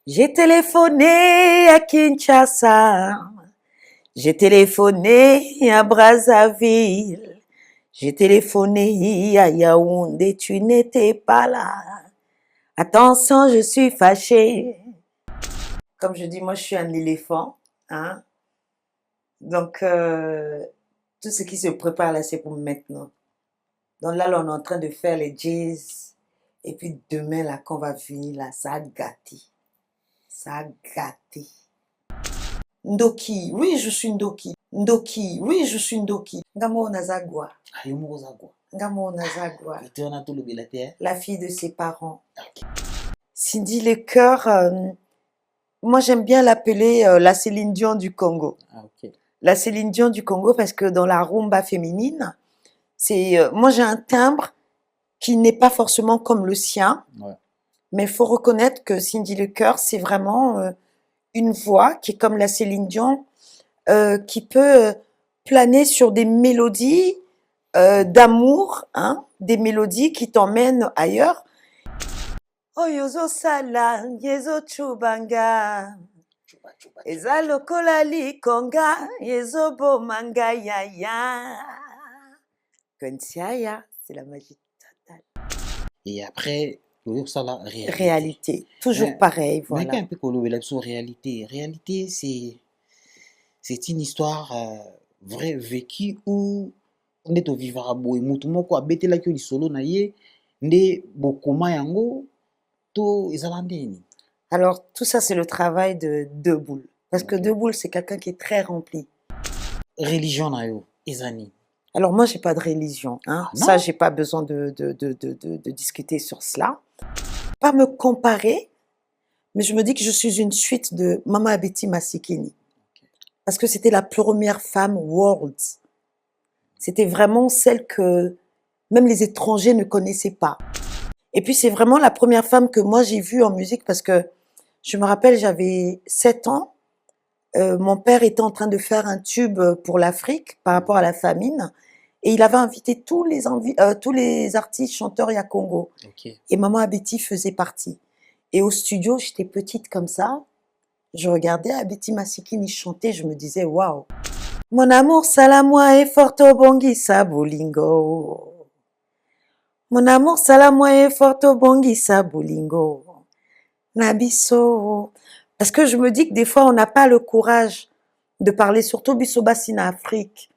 J'ai téléphoné à Kinshasa, j'ai téléphoné à Brazzaville, j'ai téléphoné à Yaoundé, tu n'étais pas là. Attention, je suis fâchée. Comme je dis, moi je suis un éléphant, hein. Donc tout ce qui se prépare là, c'est pour maintenant. Donc là, on est en train de faire les jazz. Et puis demain, là, quand on va finir, là, ça a gâté. Ça a gâté. Ndoki, oui, je suis Ndoki. Ndoki, oui, je suis Ndoki. Ngamo Nazagwa. Ngamo Nazagwa. La fille de ses parents. Cindy Lecœur, moi j'aime bien l'appeler la Céline Dion du Congo. La Céline Dion du Congo parce que dans la rumba féminine, moi j'ai un timbre qui n'est pas forcément comme le sien, mais il faut reconnaître que Cindy Lecœur, c'est vraiment une voix qui est comme la Céline Dion, qui peut planer sur des mélodies d'amour, hein, des mélodies qui t'emmènent ailleurs. Oh yozo sala, yezo chubanga, eza lokola likonga, yezo bomanga yaya. Konsiaya, c'est la magie totale. Et après, ça la Réalité, toujours pareil, voilà. Mais un peu réalité. Réalité, c'est une histoire vraie, vécue, où on est au vivre à bout. Moutoumoko a bêté la queue du solo naïe, ne bokoma yango, to esalandeni. Alors, tout ça, c'est le travail de Deboul. Parce que Deboul, c'est quelqu'un qui est très rempli. Religion naïo, ezani. Alors, moi, j'ai pas de religion. Hein. Ça, j'ai pas besoin de discuter sur cela. Pas me comparer, mais je me dis que je suis une suite de Mama Abeti Masikini. Parce que c'était la première femme world. C'était vraiment celle que même les étrangers ne connaissaient pas. Et puis, c'est vraiment la première femme que moi, j'ai vue en musique parce que je me rappelle, j'avais 7 ans. Mon père était en train de faire un tube pour l'Afrique par rapport à la famine. Et il avait invité tous les artistes chanteurs ya Congo. Et Maman Abeti faisait partie. Et au studio, j'étais petite comme ça. Je regardais Abeti Masikini chanter, je me disais, waouh. Mon amour, salamwa et forto bongi sabulingo. Mon amour, salamwa et forto bongi sabulingo. Nabiso. Parce que je me dis que des fois, on n'a pas le courage de parler, surtout Bissobasina Afrique.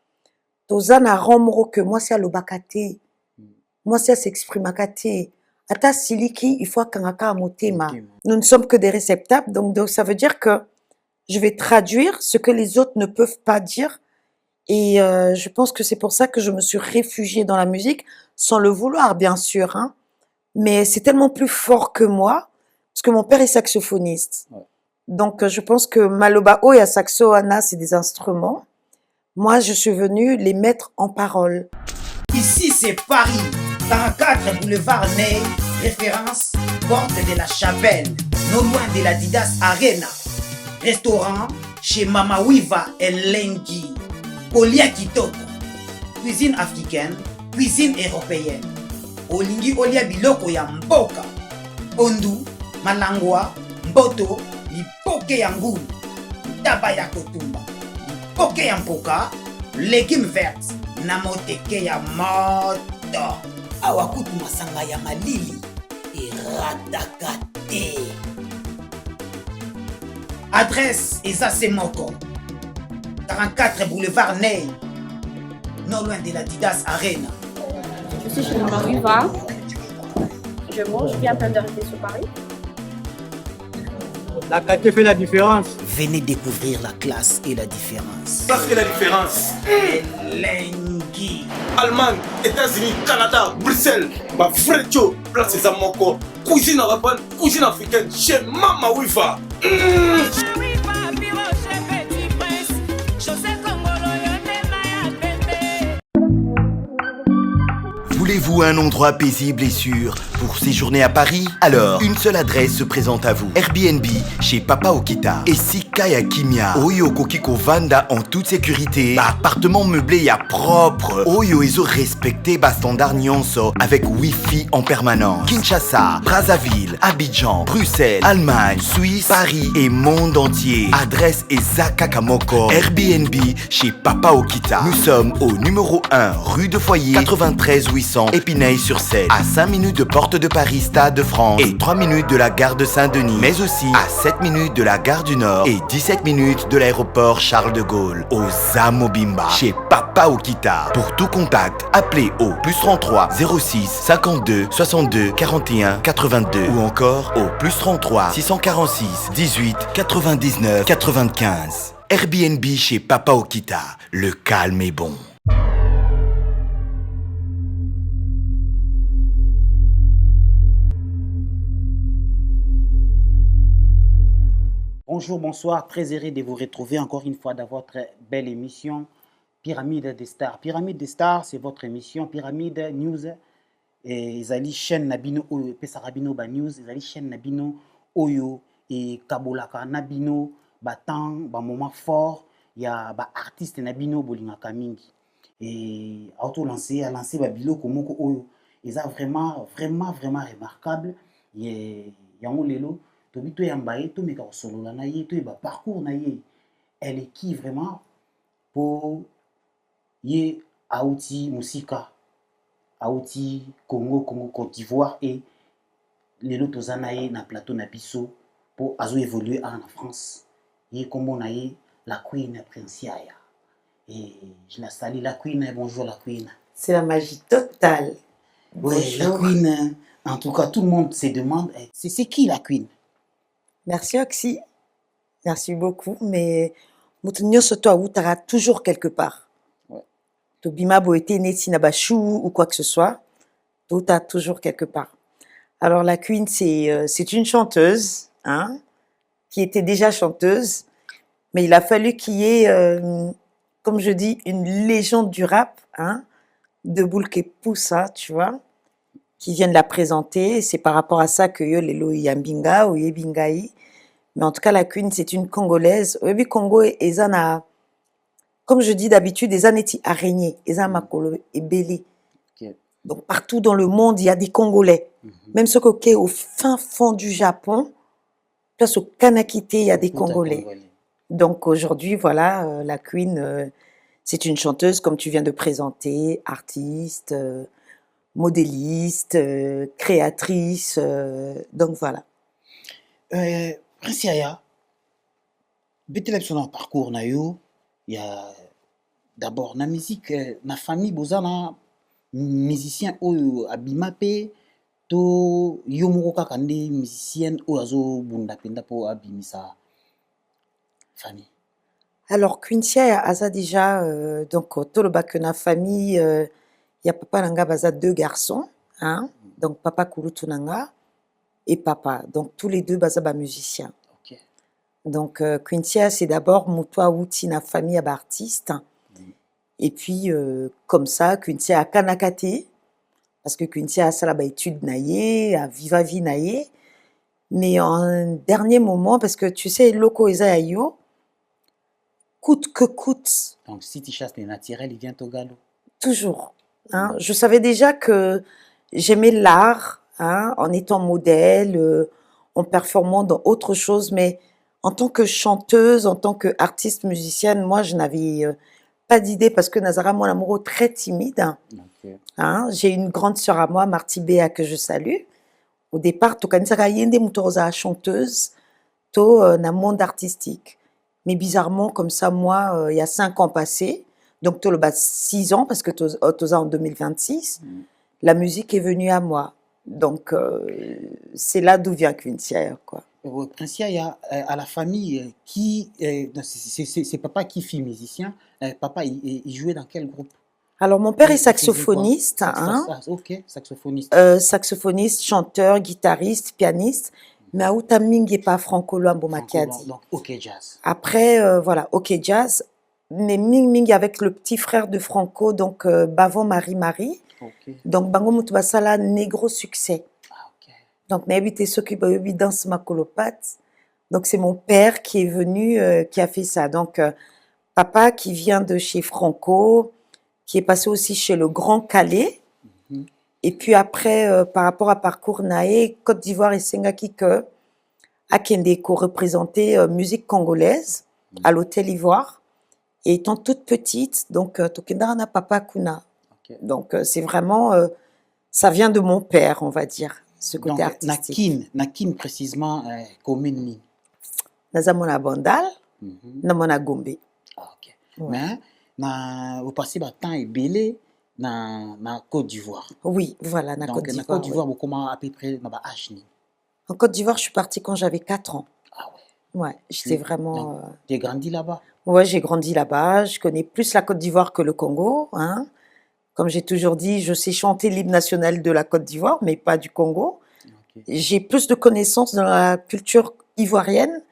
Tozana romro que moi, c'est à l'obakate. Moi, c'est à s'exprimakate. Ata siliki, il faut kangaka motema. Nous ne sommes que des réceptacles, donc ça veut dire que je vais traduire ce que les autres ne peuvent pas dire. Et je pense que c'est pour ça que je me suis réfugiée dans la musique, sans le vouloir, bien sûr. Hein. Mais c'est tellement plus fort que moi, parce que mon père est saxophoniste. Donc, je pense que Maloba O et Saxo Anna, c'est des instruments. Moi, je suis venue les mettre en parole. Ici, c'est Paris, 44 boulevard Ney, référence, porte de la Chapelle, non loin de la Didas Arena. Restaurant chez Mama Wiva Elengi. Kolia Kitoko. Cuisine africaine, cuisine européenne. Olingi Olia Biloko ya Mboka. Ondu, Malangwa, Mboto, Lipoke ya Ngulu, Taba ya Kotumba, Lipoke ya Mpoka, légumes verts, Namoteke ya Moto, Awakutu Masanga ya Malili, et Radakate. Adresse Eza Semoko, 44 boulevard Ney, non loin de la Didas Arena. Je suis chez Mama Wiva. Je mange, je viens à peine d'arriver sur Paris. La qualité fait la différence. Venez découvrir la classe et la différence. Classe et la différence. Elengi. Allemagne, États-Unis, Canada, Bruxelles. Ma Frencho, place des Amoko. Cuisine arabe, cuisine africaine chez Mama Wiva. Voulez-vous un endroit paisible et sûr pour séjourner à Paris? Alors, une seule adresse se présente à vous. Airbnb chez Papa Okita. Et Sika ya Kimia. Oyo Kokiko Vanda en toute sécurité. Appartement meublé à propre. Oyo Ezo respecté standard Nyonso avec Wi-Fi en permanence. Kinshasa, Brazzaville, Abidjan, Bruxelles, Allemagne, Suisse, Paris et monde entier. Adresse Ezaka Kamoko. Airbnb chez Papa Okita. Nous sommes au numéro 1 rue de Foyer 93 800 Épinay-sur-Seine. À 5 minutes de Porte de Paris, Stade de France et 3 minutes de la gare de Saint-Denis. Mais aussi à 7 minutes de la gare du Nord et 17 minutes de l'aéroport Charles de Gaulle. Au Zamobimba chez Papa Okita. Pour tout contact, appelez au +33 06 52 62 41 82 ou encore au +33 646 18 99 95. Airbnb chez Papa Okita. Le calme est bon. Bonjour, bonsoir, très heureux de vous retrouver encore une fois dans votre belle émission Pyramide des Stars. Pyramide des Stars, c'est votre émission Pyramide News. Et ezali chaîne Nabino Oyo, Pesarabino Ba News, ezali chaîne Nabino Oyo et Kabolaka Nabino, Batang, ba moment fort, il y a ba artiste Nabino Bolingaka mingi. Et auto lancé, a lancé ba biloko moko Oyo. Ils a vraiment remarquable. Il y a un lelo. Tobito yambaye to meka solo la naye to ba parcours naye elle est qui vraiment pour ye auti musika auti Congo Côte d'Ivoire et les lotos zanaye na plateau na biso pour azo évoluer en France ye comme naye la Queen Princiaya et je la salue la Queen. Bonjour la Queen. C'est la magie totale. Oui, la Queen, en tout cas tout le monde se demande c'est qui la Queen. Merci Oxy, merci beaucoup, mais Moutounio Soto Aoutara toujours quelque part. Ouais. Tobima Boete Netinabachou ou quoi que ce soit, Touta toujours quelque part. Alors la Queen, c'est une chanteuse, hein, qui était déjà chanteuse, mais il a fallu qu'il y ait, comme je dis, une légende du rap, hein, de Boulke Poussa, tu vois, qui viennent la présenter. C'est par rapport à ça que yo lelo yambinga ou yebingai. Mais en tout cas, la Queen, c'est une Congolaise. Au Congo, ezana, comme je dis d'habitude, les aneti araignées, ezana makolo et belé. Donc partout dans le monde, il y a des Congolais. Même ceux qui sont au fin fond du Japon, place au Kanakite, il y a des Congolais. Donc aujourd'hui, voilà, la Queen, c'est une chanteuse, comme tu viens de présenter, artiste, modéliste, créatrice, donc voilà. Princiaya, betela biso na parcours na yo, il y a d'abord na musique, na famille bozana musicien oyo abima pe to yo moko kaka nde musicienne oyo azo bunda penda po abimisa famille. Alors Quintia aza déjà donc toloba que na famille il y a papa nanga baza 2 garçons, hein, donc papa Kulutu nanga et papa, donc tous les deux baza ba musiciens. Okay. Donc Quintia c'est d'abord Moutoua Outi na famille à artiste. Et puis comme ça Quintia a kanakate parce que Quintia a ça là étude naïe, à viva vie naïe. Mais en dernier moment parce que tu sais loko eza yo coûte que coûte. Donc si tu chasses les naturels, il vient au galop. Toujours. Hein. Je savais déjà que j'aimais l'art, hein, en étant modèle, en performant dans autre chose, mais en tant que chanteuse, en tant qu'artiste musicienne, moi, je n'avais pas d'idée parce que Nazara, mon amoureux, très timide. Okay. Hein. J'ai une grande sœur à moi, Marty Béa, que je salue. Au départ, Tokanisaka Yende Mutoroza, chanteuse, to na monde artistique. Mais bizarrement, comme ça, moi, il y a 5 ans passés, donc tu as 6 ans, parce que tu as en 2026, la musique est venue à moi. Donc, c'est là d'où vient Quintia, quoi. Princia, il y a à la famille qui... c'est papa qui fut musicien. Papa, il jouait dans quel groupe? Alors, mon père est saxophoniste. Ok, saxophoniste. Saxophoniste, chanteur, guitariste, pianiste. Mais à Outaming, il n'est pas franco-luambo makiadi. Donc, ok jazz. Après, voilà, ok jazz. mais Ming Ming avec le petit frère de Franco, donc Bavon Marie-Marie. Ok. Donc, Bango Mutu Basala, négro succès. Ah, ok. Donc, Naibité Soki Bayobi danse Makolopate. Donc, c'est mon père qui est venu, qui a fait ça. Donc, papa qui vient de chez Franco, qui est passé aussi chez le Grand Calais. Mhm. Et puis après, par rapport à parcours Naé, Côte d'Ivoire et Sengaki que Akendeko représentait musique congolaise à l'Hôtel Ivoire. Et étant toute petite, donc Tokendarana Papa Kuna. Ok. Donc c'est vraiment, ça vient de mon père, on va dire, ce côté Donc, artistique. Nakin précisément, commune ni. Nazamona Bandal, Mhm. Namona Gombe. Ah, ok. Ouais. Mais, vous passez votre temps et belé na Côte d'Ivoire. Oui, voilà, na Donc, Côte na d'Ivoire. Côte Ouais. d'Ivoire, comment à peu près dans âge ni. En Côte d'Ivoire, je suis partie quand j'avais 4 ans. Ah ouais. Ouais, j'étais vraiment. Donc, tu as grandi là-bas. Ouais, j'ai grandi là-bas. Je connais plus la Côte d'Ivoire que le Congo. Hein. Comme j'ai toujours dit, je sais chanter l'hymne national de la Côte d'Ivoire, mais pas du Congo. Ok. J'ai plus de connaissances dans la culture ivoirienne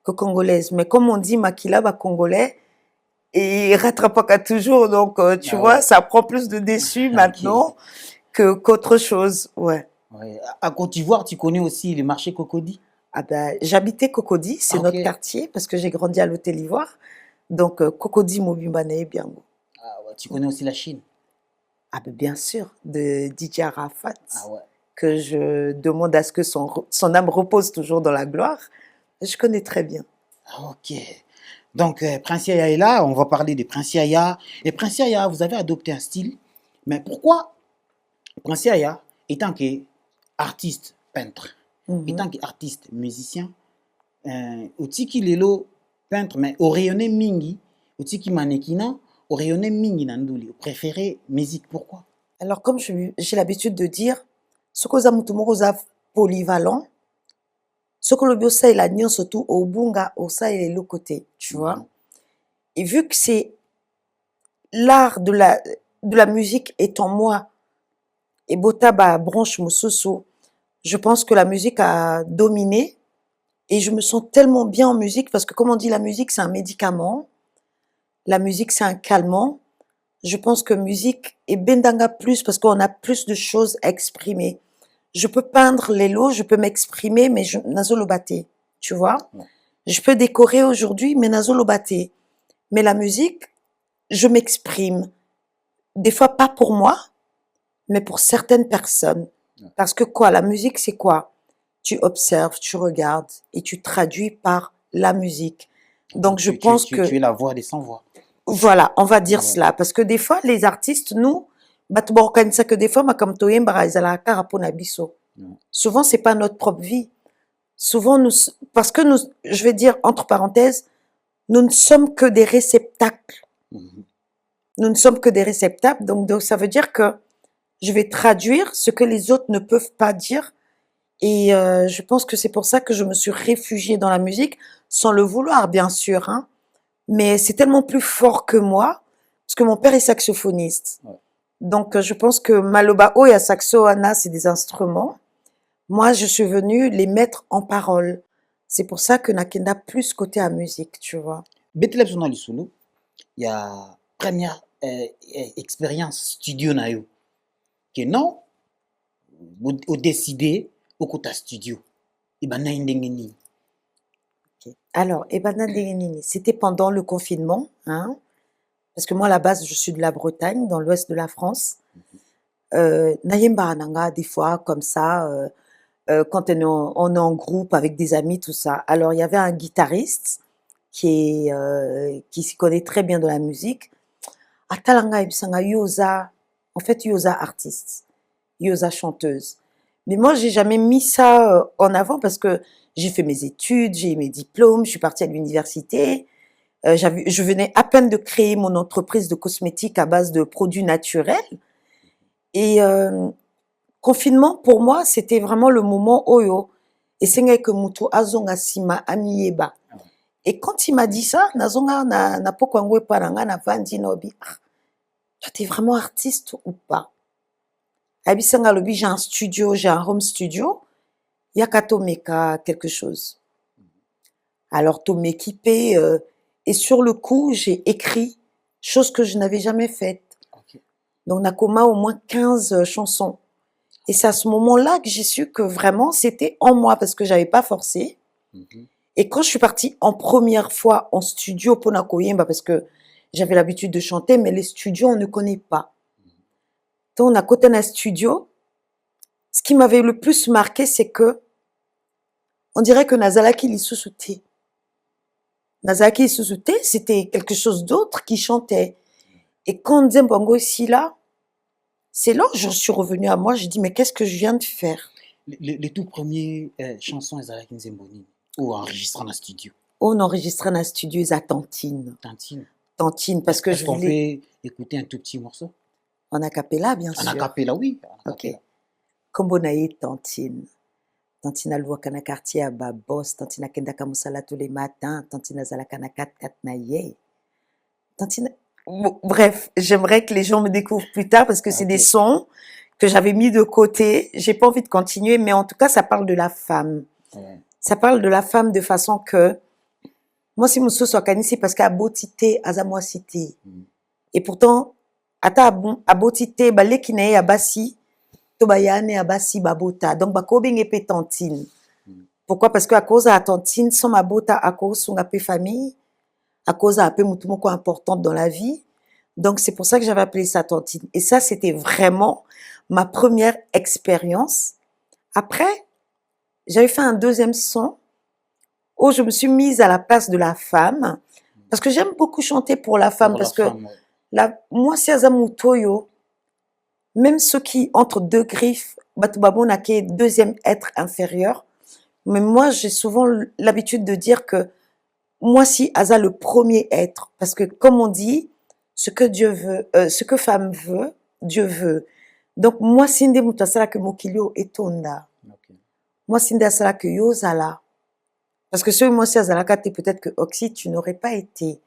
que congolaise. Mais comme on dit, Makila, bah, congolais, et il rattrape pas toujours. Donc, tu Ah vois, ouais. ça prend plus de déçus maintenant qu'autre chose. Ouais. Ouais. À Côte d'Ivoire, tu connais aussi le marché Cocody. Ah ben, j'habitais Cocody, c'est Ah, ok. notre quartier, parce que j'ai grandi à l'Hôtel Ivoire. Donc, Cocody, Mobimbane, Biango. Ah ouais. Tu connais aussi la Chine. Ah ben, bien sûr, de DJ Arafat, Ah ouais. que je demande à ce que son âme repose toujours dans la gloire. Je connais très bien. Ah, ok. Donc, Prince Yaya est là. On va parler de Prince Yaya. Et Prince Yaya, vous avez adopté un style. Mais pourquoi Prince Yaya, étant qu'artiste peintre, Mhm. étant qu'artiste musicien, otiki lelo peintre, mais au rayonné mingi, otiki manekina, au rayonné mingi nanduli, vous préférez musique, pourquoi? Alors, comme j'ai l'habitude de dire, ce que vous avez polyvalent, ce que le biosa est la surtout au bunga, au sa et l'autre côté, tu vois. Mhm. Et vu que c'est l'art de la musique est en moi, et Botaba branche Moussoso, je pense que la musique a dominé et je me sens tellement bien en musique parce que comme on dit, la musique c'est un médicament, la musique c'est un calmant. Je pense que musique est bendanga plus parce qu'on a plus de choses à exprimer. Je peux peindre les lots, je peux m'exprimer, mais je nazo lo baté, tu vois. Ouais. Je peux décorer aujourd'hui, mais nazo lo baté. Mais la musique, je m'exprime. Des fois pas pour moi, mais pour certaines personnes. Ouais. Parce que quoi, la musique c'est quoi? Tu observes, tu regardes et tu traduis par la musique. Donc je pense que Tu es la voix des sans-voix. voilà, on va dire Ouais. cela. Parce que des fois, les artistes, nous, ça que des fois, comme Toyembara, ils ont carapona biso. Ouais. Souvent, c'est pas notre propre vie. Souvent, parce que nous, je vais dire entre parenthèses, nous ne sommes que des réceptacles. Mhm. Nous ne sommes que des réceptacles. Donc, ça veut dire que je vais traduire ce que les autres ne peuvent pas dire. Et je pense que c'est pour ça que je me suis réfugiée dans la musique, sans le vouloir, bien sûr. Hein. Mais c'est tellement plus fort que moi, parce que mon père est saxophoniste. Ouais. Donc, je pense que Malobao et Saxo Anna, c'est des instruments. Moi, je suis venue les mettre en parole. C'est pour ça que Nakenda plus côté à musique, tu vois. Betelep Sona Lisulu, il y a première expérience studio na yo. Que non, au décidé, au côté studio. Et ben, na indenge nini. Alors, Ebana Ndengenini, c'était pendant le confinement, hein, parce que moi, à la base, je suis de la Bretagne, dans l'ouest de la France. Nayemba Nanga, des fois, comme ça, quand on est en groupe avec des amis, tout ça. Alors, il y avait un guitariste qui s'y connaît très bien dans la musique. Atalanga Ibsanga Yosa, en fait, Yosa artiste, Yosa chanteuse. Mais moi, j'ai jamais mis ça en avant parce que j'ai fait mes études, j'ai eu mes diplômes, je suis partie à l'université. Je venais à peine de créer mon entreprise de cosmétiques à base de produits naturels. Et confinement, pour moi, c'était vraiment le moment oyo. Et c'est que mutu azonga sima amiyeba. Et quand il m'a dit ça, nazonga na pokwangwe paranga na vandi nobi. Toi, t'es vraiment artiste ou pas? Abisanga lobi, j'ai un studio, j'ai un home studio. Yakato meka quelque chose. Alors, to m'équiper, Et sur le coup, j'ai écrit, chose que je n'avais jamais faite. Ok. Donc, Nakoma, au moins 15 chansons. Et c'est à ce moment-là que j'ai su que vraiment, c'était en moi, parce que j'avais pas forcé. Mhm. Et quand je suis partie en première fois en studio pour Nakoyemba, parce que j'avais l'habitude de chanter, mais les studios, on ne connaît pas. Donc, on a côté un studio. Ce qui m'avait le plus marqué, c'est que on dirait que Nazalaki Lisusuté. Nazalaki Lisusuté, c'était quelque chose d'autre qui chantait. Et quand Nzembongo ici là, c'est là que je suis revenue à moi. J'ai dit, mais qu'est-ce que je viens de faire? Les tout premiers chansons ezalaki nzemboni ou enregistrant en studio. On enregistrait dans un studio à Tantine. Tantine. Tantine, parce que Est-ce je qu'on voulais. peut écouter un tout petit morceau? En acapella, bien En sûr. acapella, oui. En Ok. acapella. Kombonaye Tantine. Tantine alvoaka na quartier à Babos. Tantine akendaka musala tous les matins. Tantine azalaka na 4-4 na ye. Tantine. Bon, bref, j'aimerais que les gens me découvrent plus tard parce que c'est Ok. des sons que j'avais mis de côté. J'ai pas envie de continuer, mais en tout cas, ça parle de la femme. Ouais. Ça parle de la femme de façon que moi, si Mousso soit kanisi parce qu'à Botité, Azamwa Cité. Mm. Et pourtant, ata à Botité, balekine à Bassi, tobayane à Bassi babota. Donc, bakobing épée tantine. Pourquoi? Parce que à cause de la tantine, sans ma bota, à cause de son famille, à cause d'un peu moutumoko importante dans la vie. Donc, c'est pour ça que j'avais appelé ça tantine. Et ça, c'était vraiment ma première expérience. Après, j'avais fait un deuxième son où je me suis mise à la place de la femme. Parce que j'aime beaucoup chanter pour la femme. Pour Parce la que femme, moi, c'est Azamutoyo. Même ceux qui, entre deux griffes, Batubabo n'a qu'un deuxième être inférieur. Mais moi, j'ai souvent l'habitude de dire que moi, si Aza le premier être, parce que comme on dit, ce que Dieu veut, ce que femme veut, Dieu veut. Donc moi, sinde mutasala que mokilio etonda. ok. Moi, sinde asala que yozala. Parce que si moi, si Azala kate, peut-être que Oxy, tu n'aurais pas été.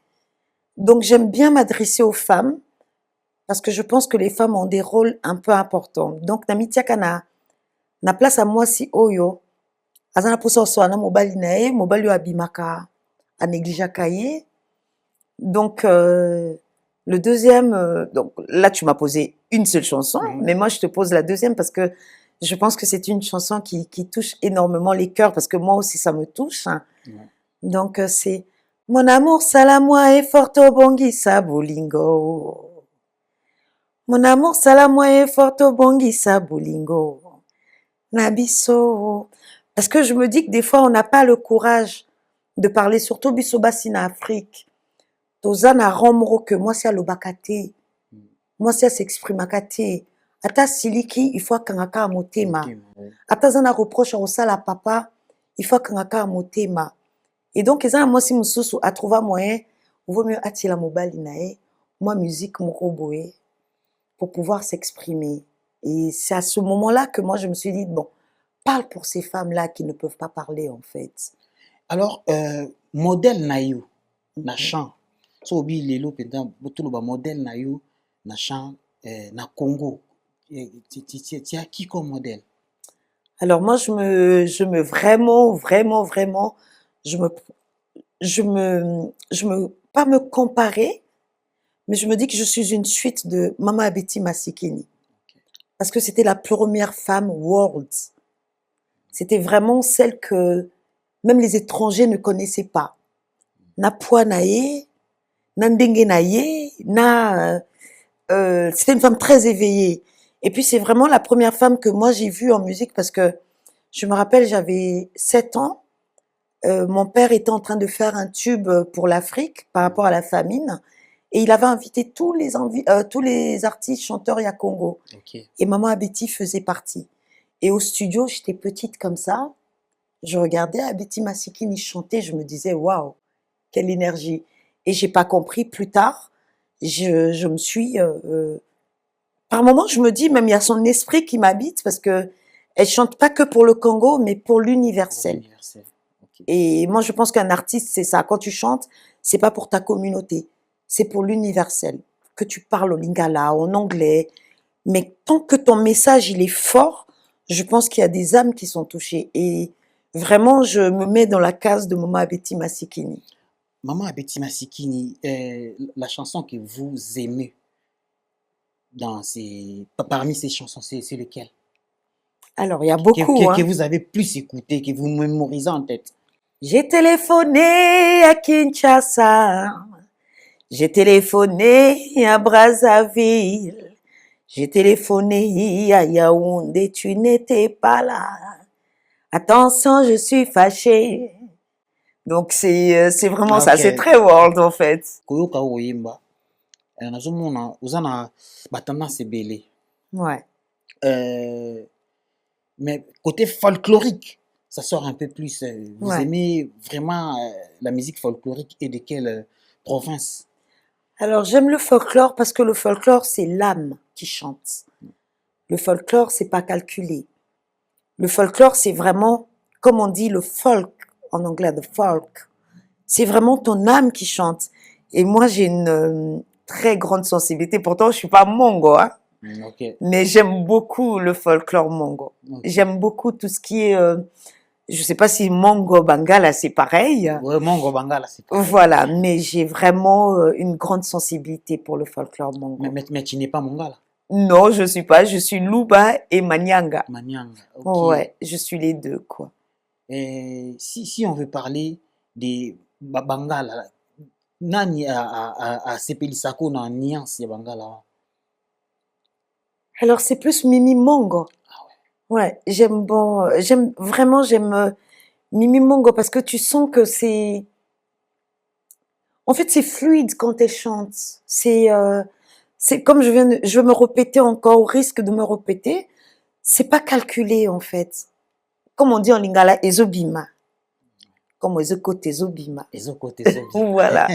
Donc j'aime bien m'adresser aux femmes, parce que je pense que les femmes ont des rôles un peu importants. Donc, namitiaka na place à moi si oyo, azana posa oswana mobali nae, mobali abimaka, a négligaka ye. Donc, le deuxième, donc là, tu m'as posé une seule chanson, mais moi, je te pose la deuxième parce que je pense que c'est une chanson qui touche énormément les cœurs, parce que moi aussi, ça me touche. Hein. Ouais. Donc, c'est Mon amour, salamoa et forto bongi sabulingo. Mon amour, salamoa et forto bongi sabulingo. Nabiso. Parce que je me dis que des fois, on n'a pas le courage de parler, surtout bisobasi na Afrique. Tozana romro que moi, c'est à l'obakate. Moi, c'est à s'exprimakate. Ata siliki, il faut kangaka a motema. Ok, ouais. Ata zana reproche à osala papa, il faut kangaka a motema. Et donc, ezana moi si mususu a trouvé moyen, il vaut mieux atila mobali nae, moi musique moko boye, pour pouvoir s'exprimer. Et c'est à ce moment-là que moi je me suis dit, bon, parle pour ces femmes-là qui ne peuvent pas parler en fait. Alors, modèle na yo, na chant. So obi lelo pendant tout le modèle na yo, na chant, na Congo. Tu as qui comme modèle? Alors moi je me vraiment, pas me comparer, mais je me dis que je suis une suite de Mama Betty Masikini. Parce que c'était la première femme world. C'était vraiment celle que même les étrangers ne connaissaient pas. Na poa nae, na ndenge nae, c'était une femme très éveillée. Et puis c'est vraiment la première femme que moi j'ai vue en musique, parce que je me rappelle, j'avais 7 ans. Mon père était en train de faire un tube pour l'Afrique par rapport à la famine. Et il avait invité tous les artistes chanteurs ya Congo. Ok. Et Maman Abeti faisait partie. Et au studio, j'étais petite comme ça. Je regardais Abeti Masikini chanter, je me disais, waouh, quelle énergie. Et j'ai pas compris plus tard. Je me suis... par moments, je me dis, même il y a son esprit qui m'habite, parce que elle chante pas que pour le Congo, mais pour l'universel. Universel. Ok. Et moi, je pense qu'un artiste, c'est ça. Quand tu chantes, c'est pas pour ta communauté, c'est pour l'universel. Que tu parles au lingala, en anglais. Mais tant que ton message, il est fort, je pense qu'il y a des âmes qui sont touchées. Et vraiment, je me mets dans la case de Maman Abeti Masikini. Maman Betty Masikini, la chanson que vous aimez parmi ces chansons, c'est lequel? Alors, il y a beaucoup, Que hein. vous avez plus écouté, que vous mémorisez en tête? J'ai téléphoné à Kinshasa. J'ai téléphoné à Brazzaville. J'ai téléphoné à Yaoundé, tu n'étais pas là. Attention, je suis fâchée. Donc, c'est vraiment ça. Ok. C'est très world, en fait. Koyoka oyemba, nazomona oza na batendance ebele. Ouais. Mais côté folklorique, ça sort un peu plus. Vous Ouais. aimez vraiment la musique folklorique et de quelle province? Alors, j'aime le folklore parce que le folklore, c'est l'âme qui chante. Le folklore, c'est pas calculé. Le folklore, c'est vraiment, comme on dit, le folk, en anglais, the folk. C'est vraiment ton âme qui chante. Et moi, j'ai une très grande sensibilité. Pourtant, je suis pas mongo, hein, Ok. mais j'aime beaucoup le folklore mongo. Ok. J'aime beaucoup tout ce qui est, je sais pas si mongo bangala, c'est pareil. Ouais, Mongo Bangala, c'est pareil. Voilà, mais j'ai vraiment une grande sensibilité pour le folklore mongo. Mais tu n'es pas Mongala. Non, je suis pas, je suis Luba et Manyanga. Manyanga. Ok. Ouais, je suis les deux, quoi. Et si on veut parler des Bangala, nani a sepelisako na nuance ya Bangala? Alors, c'est plus Mimi Mongo. Ouais, j'aime vraiment, Mimi Mongo parce que tu sens que en fait, c'est fluide quand elle chante. C'est comme je vais me répéter encore, au risque de me répéter, c'est pas calculé, en fait. Comme on dit en lingala, ezobima. Comme ezokote ezobima. Ezoko Tezebi. Voilà.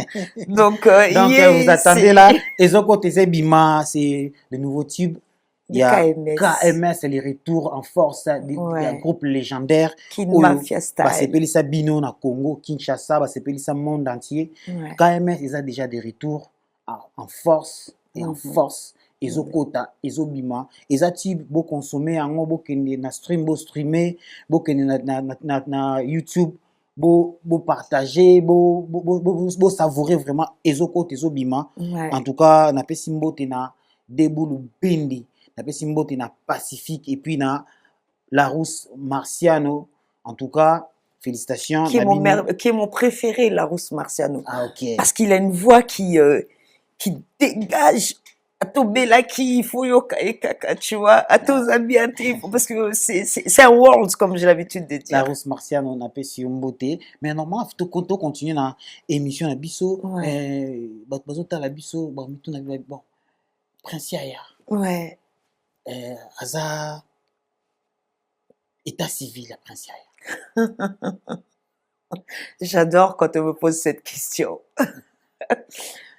Donc, Vous attendez là, Ezoko Tezebima, c'est le nouveau tube. Il y a KMS. KMS, c'est les retours en force d'un Ouais. groupe légendaire. Kin Oyo, Mafia style. basepelisa bino na Congo, Kinshasa, basepelisa monde entier. Ouais. KMS, ils ont déjà des retours en force et en Mhm. force. Ezokota, ezobima, eza tube bo consommer yango bo kende na stream, bo streamer, bo kende na YouTube, bo partager, bo savourer vraiment ezokota ezobima. Ouais. En tout cas, napesi mbote na Deboulou Bindi, napesi mbote na Pacifique et puis na Larousse Marciano. En tout cas, félicitations. Qui est Nabino. qui est mon préféré, Larousse Marciano. Ah, ok. Parce qu'il a une voix qui dégage. Ato Belaki, il faut yoka et kaka, tu vois. Ato Zabiante, parce que c'est un world, comme j'ai l'habitude de dire. Larousse Marciano napesi mbote. Mais normalement, to continuer na émission na biso. Ouais. Bazotala biso, bamitu na bon. Prince Yaya. Ouais. Aza état civil la Prince Yaya. J'adore quand on me pose cette question.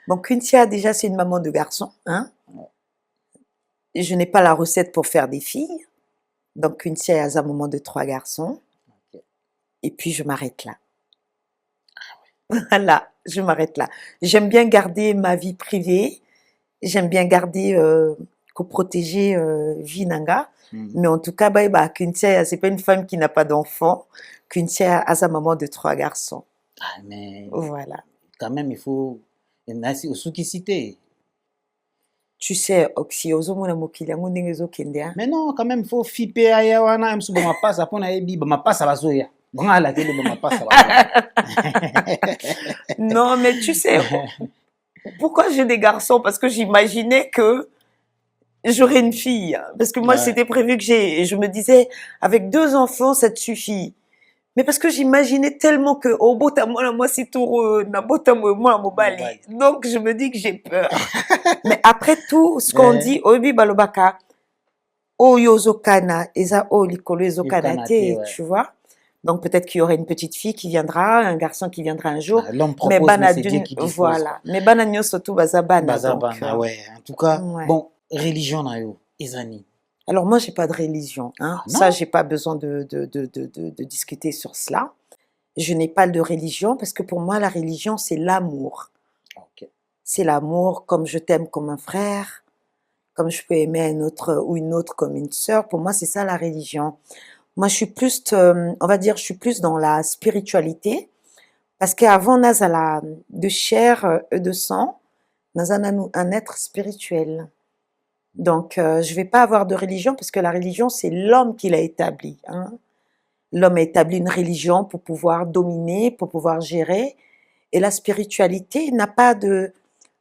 Bon, Kuntia, déjà, c'est une maman de garçon, hein. Et je n'ai pas la recette pour faire des filles. Donc, Kuntia est un maman de 3 garçons. Ok. Et puis, je m'arrête là. Voilà, je m'arrête là. J'aime bien garder ma vie privée. J'aime bien garder, protéger Vinanga. Mais en tout cas, Kuntia, c'est pas une femme qui n'a pas d'enfant. Kuntia a sa maman de 3 garçons. Ah, mais Voilà. quand même, il faut. Il y en a qui cité. Tu sais, Oxy, ozomona mokili yango ndenge ezokende, hein. Mais non, quand même, il faut fiper aya wana msu ba mapasa pona ebi ba mapasa bazoya. Bonga la télé ba mapasa bazoya. Non, mais tu sais, pourquoi j'ai des garçons? Parce que j'imaginais que j'aurais une fille. Parce que moi, Ouais. c'était prévu que je me disais, avec 2 enfants, ça te suffit. Mais parce que j'imaginais tellement que, oh, moi, c'est tout, moi, mobali. Donc, je me dis que j'ai peur. Mais après tout ce qu'on Ouais. dit, obi balobaka, oh, yozokana, eza, oh, likolo ezokana Yokana te, te, ouais. tu vois. Donc, peut-être qu'il y aurait une petite fille qui viendra, un garçon qui viendra un jour. L'homme Mais propose, mais c'est Dieu qui dispose. voilà. Mais bana nyoso tu baza bana. Baza donc, bana, ouais. En tout cas, ouais. bon, religion na yo, ezani. Alors moi, j'ai pas de religion, hein. Ah, non? Ça, j'ai pas besoin de discuter sur cela. Je n'ai pas de religion parce que pour moi, la religion, c'est l'amour. Ok. C'est l'amour comme je t'aime comme un frère, comme je peux aimer un autre ou une autre comme une sœur. Pour moi, c'est ça la religion. Moi, je suis plus, on va dire, je suis plus dans la spiritualité Parce qu'avant, nazala de chair et de sang, nazana un être spirituel. Donc, je vais pas avoir de religion parce que la religion, c'est l'homme qui l'a établie. Hein. L'homme a établi une religion pour pouvoir dominer, pour pouvoir gérer. Et la spiritualité n'a pas de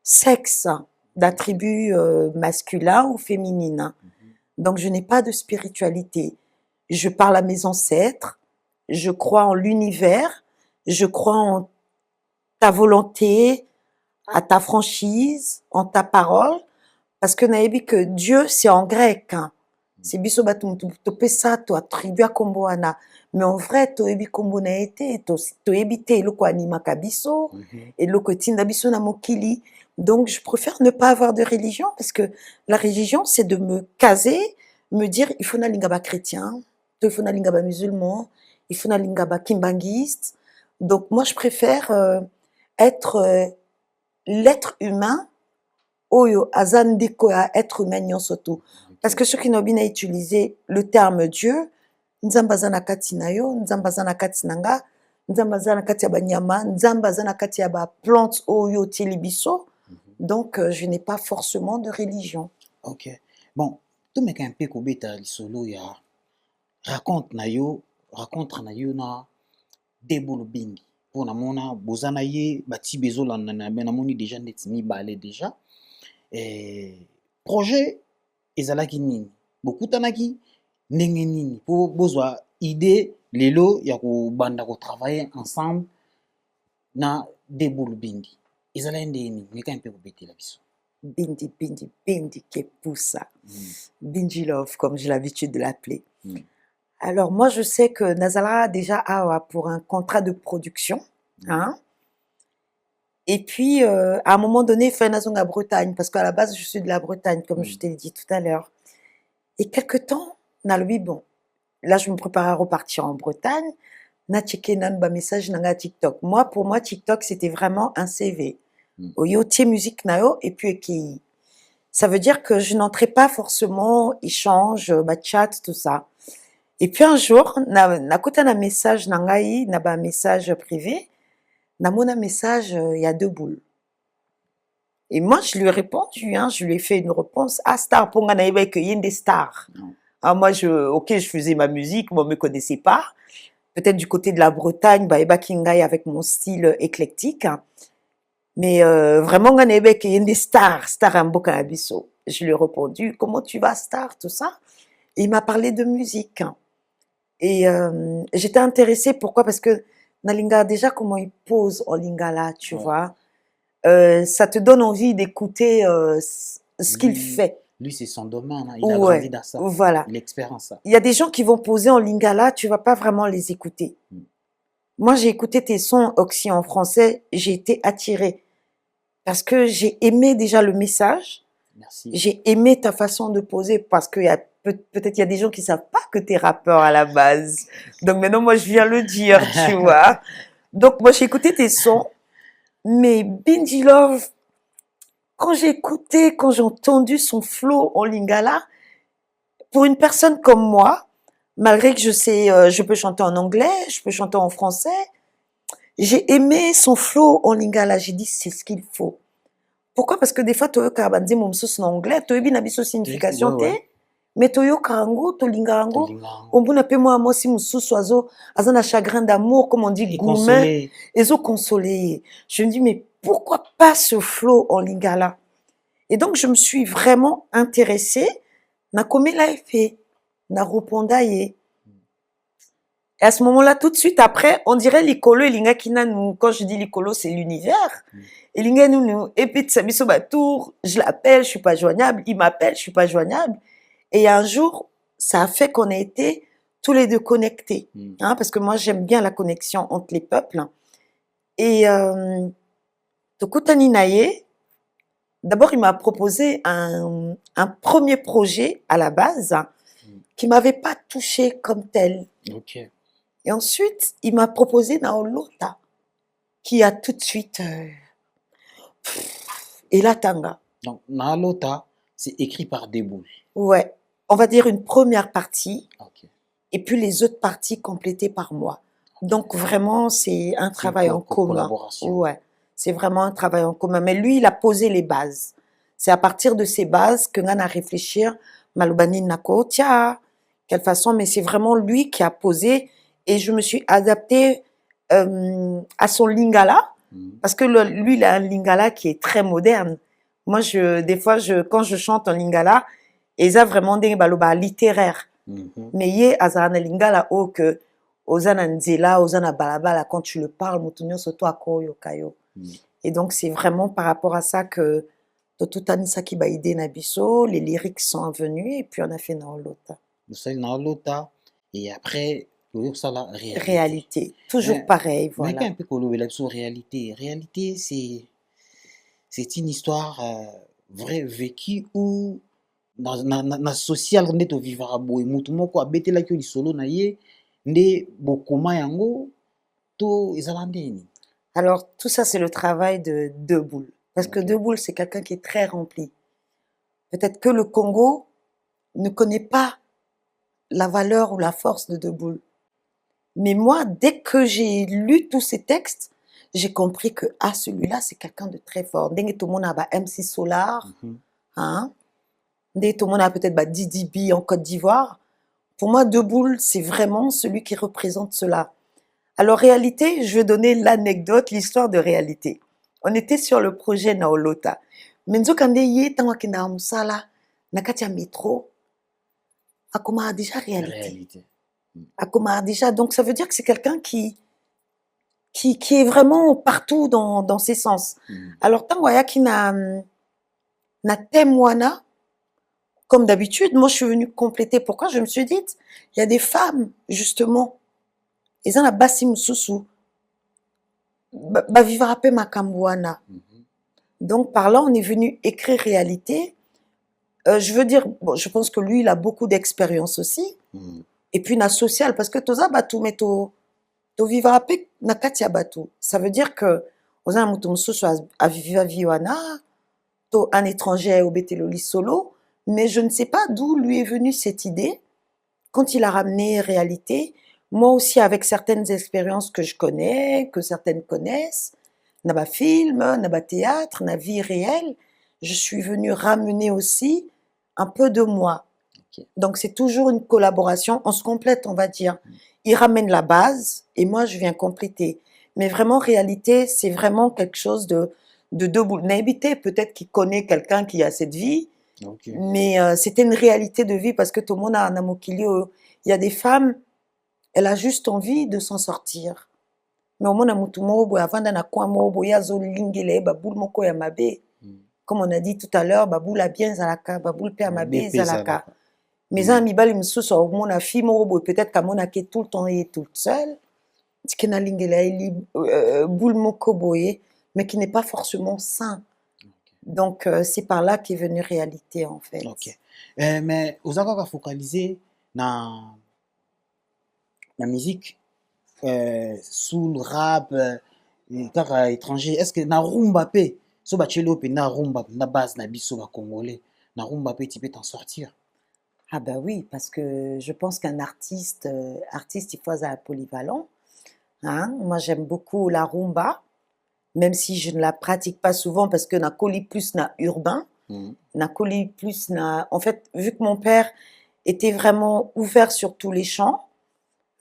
sexe, d'attribut masculin ou féminin. Donc, je n'ai pas de spiritualité. Je parle à mes ancêtres, je crois en l'univers, je crois en ta volonté, à ta franchise, en ta parole, parce que naebi que Dieu, c'est en grec. Hein. C'est biso batum topé ça, to attribue à komboana. Mais en vrai, to ebi kombo na été, to ebi te eloko animaka biso, eloko tinda biso na mokili. Donc, je préfère ne pas avoir de religion parce que la religion, c'est de me caser, me dire, il faut na lingaba chrétien, il faut na lingaba musulman, il faut na lingaba kimbanguiste. Donc, moi, je préfère être l'être humain, oyo azandeko à être humain nyonso. Parce que ceux qui n'ont bien utilisé le terme Dieu, nzamba za na kati na yo, nzamba za na kati na nga, nzamba za na kati ya banyama, nzamba za na kati ya ba plante oyo tieli biso. Donc, je n'ai pas forcément de religion. Ok. Bon, tout me un peu kobeta lisolo ya raconte na yo na debolo bingi. Pour na mona bozana ye bati bezola na moni déjà neti mibale déjà. Projet ezalaki nini? Bokutanaki ndenge nini po bozwa idée lelo ya kobanda ko travailler ensemble na debolo bingi. Ezala ndenge nini? Meka un peu kobetela biso. Bindi qui pousse ça. Bindi Love, comme j'ai l'habitude de l'appeler. Alors, moi, je sais que Nazala déjà a pour un contrat de production. Hein? Et puis, à un moment donné, il fait un à Bretagne, parce qu'à la base, je suis de la Bretagne, comme je t'ai dit tout à l'heure. Et quelque temps, Nalobi, bon, là, je me prépare à repartir en Bretagne. Na checké nan ba message nanga TikTok. Moi, pour moi, TikTok, c'était vraiment un CV. Oyo tie musique nayo, et puis qui. Ça veut dire que je n'entrais pas forcément échange, chat, tout ça. Et puis un jour, na kota na message nangai, na ba message privé, na mona message, il y a 2 boules. Et moi, je lui ai répondu, hein, je lui ai fait une réponse. Ah, star, ponga na eba que yende star. Ah, moi, je faisais ma musique, moi, on me connaissait pas. Peut-être du côté de la Bretagne, bah, eba kingai avec mon style éclectique. Mais vraiment, on est qu'il y a des stars, star en boka abisso. Je lui ai répondu, comment tu vas, star, tout ça. Et il m'a parlé de musique. Et j'étais intéressée, pourquoi? Parce que Nalinga, déjà, comment il pose en lingala, tu vois, ça te donne envie d'écouter ce qu'il fait. Lui, c'est son domaine, hein. Il a grandi dans ça. Voilà. L'expérience. Il y a des gens qui vont poser en lingala, tu vas pas vraiment les écouter. Moi, j'ai écouté tes sons Oxy en français, j'ai été attirée. Parce que j'ai aimé déjà le message. Merci. J'ai aimé ta façon de poser parce que peut-être il y a des gens qui savent pas que tu es rappeur à la base. Donc maintenant, moi, je viens le dire, tu vois. Donc, moi, j'ai écouté tes sons. Mais Bindi Love, quand j'ai entendu son flow en lingala, pour une personne comme moi, malgré que je peux chanter en anglais, je peux chanter en français, j'ai aimé son flow en lingala. J'ai dit, c'est ce qu'il faut. Pourquoi? Parce que des fois, toyo karabandi momsos en anglais, toyo binabiso signification te, mais toyo karango, to lingarango, on peut n'appeler moi si moussos oiseau, azana chagrin d'amour, comme on dit, gourmet, et consolé. Je me dis, mais pourquoi pas ce flow en lingala? Et donc, je me suis vraiment intéressée, na komé la fait, na repondaye. Et à ce moment-là, tout de suite après, on dirait l'icolo et l'inga kina nous, quand je dis l'icolo, c'est l'univers. Et l'inga nous, et puis tsabiso batour, je l'appelle, je suis pas joignable, il m'appelle, je suis pas joignable. Et un jour, ça a fait qu'on a été tous les deux connectés. Hein, parce que moi, j'aime bien la connexion entre les peuples. Et, Tokutani Naye, d'abord, il m'a proposé un premier projet à la base, qui m'avait pas touché comme tel. Ok. Et ensuite, il m'a proposé Naolota, qui a tout de suite... et la tanga. Donc, Naolota, c'est écrit par des boules. Ouais. On va dire une première partie, Okay. et puis les autres parties complétées par moi. Donc vraiment, c'est un C'est une travail en commun. collaboration. Ouais, c'est vraiment un travail en commun. Mais lui, il a posé les bases. C'est à partir de ces bases que l'on a réfléchi, Malobani Nako, tiens, quelle façon, mais c'est vraiment lui qui a posé et je me suis adaptée à son lingala Mhm. parce que lui, il a un lingala qui est très moderne. Moi, des fois, quand je chante en lingala, et ça vraiment des baloba littéraire. Mhm. Mais yé azana lingala o que ozana nzela, ozana balabala quand tu le parles, mutunyo soto akoyo kayo. Mhm. Et donc c'est vraiment par rapport à ça que Totutani Saki Baïde Nabiso, les lyriques sont venus et puis on a fait Naolota. Le seul dans l'autre, et après, ça la réalité. Réalité, toujours Mais- pareil, Mais voilà. quand un peu qu'on la réalité, réalité c'est une histoire vraie vécue où na social nde tovivaka boye motu moko abetelaki yo lisolo na ye nde bokoma yango to ezala ndeni. Alors tout ça c'est le travail de Deboul. Parce que Ok. Deboul c'est quelqu'un qui est très rempli. Peut-être que le Congo ne connaît pas la valeur ou la force de Deboul. Mais moi, dès que j'ai lu tous ces textes, j'ai compris que ah, celui-là, c'est quelqu'un de très fort. Dès que tout le monde a bah, MC Solar, Mhm. hein, dès que tout le monde a peut-être bah, Didi B en Côte d'Ivoire, pour moi, Deboul, c'est vraiment celui qui représente cela. Alors, réalité, je vais donner l'anecdote, l'histoire de réalité. On était sur le projet Naolota. Menzo kande ye tango kenda musala, nakati ya métro, akoma déjà réalité. Réalité. Akoma déjà, donc ça veut dire que c'est quelqu'un qui est vraiment partout dans ses sens. Mhm. Alors, tango ayaki na thème wana, comme d'habitude, moi je suis venue compléter. Pourquoi? Je me suis dit, il y a des femmes, justement, ils ont la basi mususu, bavivra pe makambo wana. Mhm. Donc par là, on est venu écrire réalité. Je veux dire, bon, je pense que lui, il a beaucoup d'expérience aussi. Mhm. Et puis, na social, parce que toza batu, mais to vivra pe na kati ya batu. Ça veut dire que, oza na mutu mususu a viva viwana, to un étranger au Beteloli solo, mais je ne sais pas d'où lui est venue cette idée. Quand il a ramené réalité, moi aussi avec certaines expériences que je connais, que certaines connaissent, n'a pas film, n'a pas théâtre, n'a vie réelle, je suis venue ramener aussi un peu de moi. Ok. Donc c'est toujours une collaboration, on se complète, on va dire. Il ramène la base et moi je viens compléter. Mais vraiment réalité, c'est vraiment quelque chose de debout. N'habité peut-être qu'il connaît quelqu'un qui a cette vie, Ok. mais c'était une réalité de vie parce que tout le monde a un amokilio. Il y a des femmes, elle a juste envie de s'en sortir. Mais au monde mutu moko avant na kwa moko ya zo lingele babul moko ya mabe. Mhm. Comme on a dit tout à l'heure, babul a bien zalaka, babul pe mabe Mabe pe zalaka. ezalaka. Mais un mibali msusu au monde fille moko peut-être qu'à mona qui tout le temps est toute seule. Tikena lingele eli boule moko boye, mais qui n'est pas forcément sain. Donc c'est par là qu'est venue réalité en fait. Ok. Mais oza kaka focaliser na musique soul rap kaka étranger. Est-ce que na rumba pe so bachelo pe na rumba na base na biso ba congolais na rumba pe tu peux t'en sortir? Ah bah oui, parce que je pense qu'un artiste, il faut être polyvalent. Hein? Moi, j'aime beaucoup la rumba, même si je ne la pratique pas souvent parce que na coli plus na urbain, Mhm. na coli plus na. En fait, vu que mon père était vraiment ouvert sur tous les champs,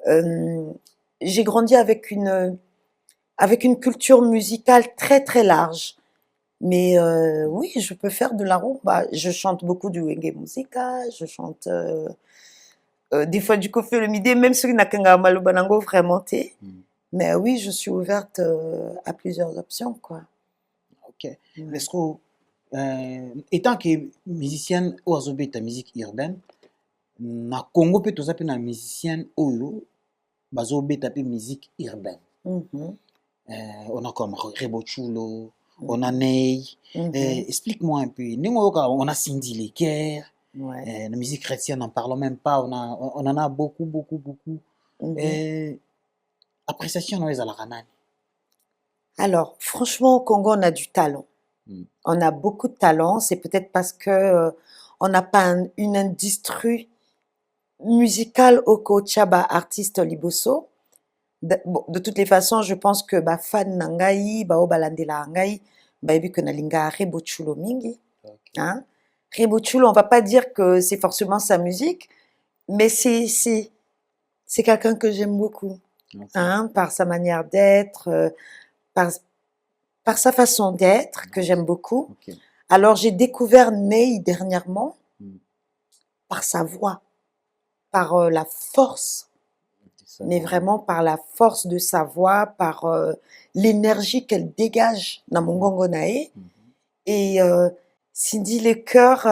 j'ai grandi avec une culture musicale très très large. Mais oui, je peux faire de la rumba. Je chante beaucoup du reggae musica, je chante des fois du Koffi Olomide, même ceux qui n'ont maloba nango vraiment té. Mhm. Mais oui, je suis ouverte à plusieurs options, quoi. Ok. Ouais. Est-ce que étant que musicienne ou azobé ta musique urbaine na Congo pe toza pe na musicienne oyo bazobeta pe musique urbaine. Mhm. On a comme Rebochulo, on a Ney. Mhm. Explique-moi un peu. On a Cindy Leker, Ouais. la musique chrétienne, n'en parlons même pas. On en a beaucoup, beaucoup, beaucoup. Mhm. Appréciation dans les alaranani. Alors, franchement, au Congo, on a du talent. Mm. On a beaucoup de talent. C'est peut-être parce que on n'a pas une industrie musicale au Kochaba artiste Liboso. Bon, de toutes les façons, je pense que ba fan na ngai, ba o balandela ngai, ba yebi que nalinga Rebo Chulo mingi, Ok. hein. Rebo Chulo, on va pas dire que c'est forcément sa musique, mais c'est quelqu'un que j'aime beaucoup, Ok. hein, par sa manière d'être, par sa façon d'être que j'aime beaucoup. Ok. Alors j'ai découvert Ney dernièrement Mm. par sa voix, par la force, Ça mais va. vraiment par la force de sa voix, par l'énergie qu'elle dégage dans mon gongo nae. Mhm. Et Cindy Lecœur,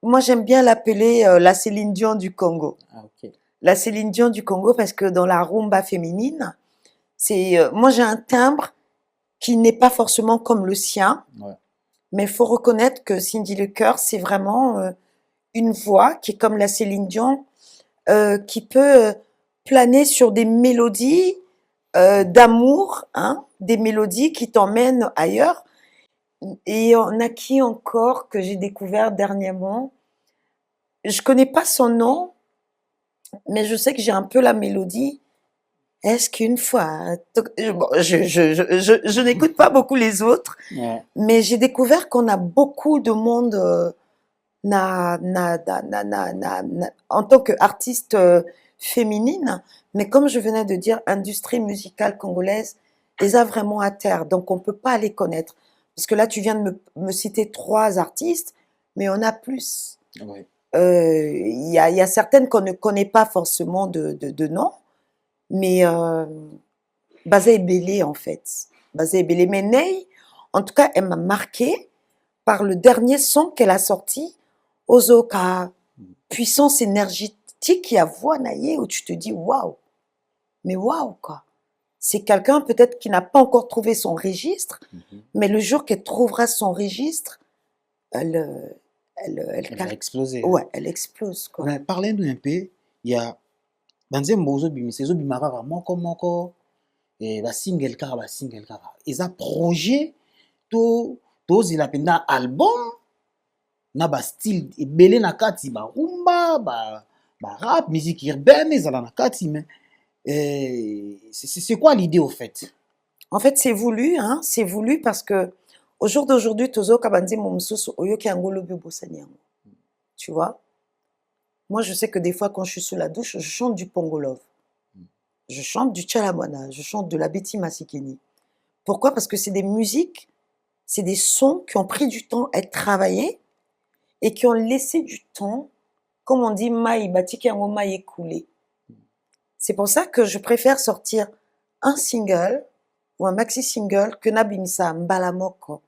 moi j'aime bien l'appeler la Céline Dion du Congo. Ah, ok. La Céline Dion du Congo parce que dans la rumba féminine, c'est moi j'ai un timbre qui n'est pas forcément comme le sien, Ouais. mais il faut reconnaître que Cindy Lecœur, c'est vraiment une voix qui est comme la Céline Dion, qui peut planer sur des mélodies d'amour, hein, des mélodies qui t'emmènent ailleurs. Et on a qui encore que j'ai découvert dernièrement? Je connais pas son nom, mais je sais que j'ai un peu la mélodie. Est-ce qu'une fois, bon, je n'écoute pas beaucoup les autres, Ouais. mais j'ai découvert qu'on a beaucoup de monde en tant qu'artiste féminine, mais comme je venais de dire, industrie musicale congolaise, les a vraiment à terre, donc on peut pas les connaître. Parce que là, tu viens de me citer 3 artistes, mais on a plus. Ouais. Il y a certaines qu'on ne connaît pas forcément de nom, mais Baza Ebele en fait. Baza Ebele. Mais Ney, en tout cas, elle m'a marqué par le dernier son qu'elle a sorti, Ozoka, puissance énergétique, il y a voix naïe où tu te dis waouh, mais waouh quoi. C'est quelqu'un peut-être qui n'a pas encore trouvé son registre, Mhm. mais le jour qu'elle trouvera son registre, elle Elle va exploser. ouais, elle explose quoi. Ouais, parlez-nous un peu. Il y a banzembo ozobimisa ezobima kaka moko basingle kaka basingle kaka eza projet tozela mpenza album na bastyle ebele na kati barumba barap musique urbaine ezala na kati mais c'est quoi l'idée au fait? En fait, c'est voulu, hein, c'est voulu parce que au jour d'aujourd'hui, tozoka banzembo mosusu oyoki yango lobi obosani yango. Tu vois? Moi, je sais que des fois, quand je suis sous la douche, je chante du Pongolov. Je chante du Tchalamwana, je chante de la Betty Masikini. Pourquoi? Parce que c'est des musiques, c'est des sons qui ont pris du temps à être travaillés et qui ont laissé du temps, comme on dit, maï, batiki yango maï écoulé. C'est pour ça que je préfère sortir un single ou un maxi-single que nabimisa mbalamoko.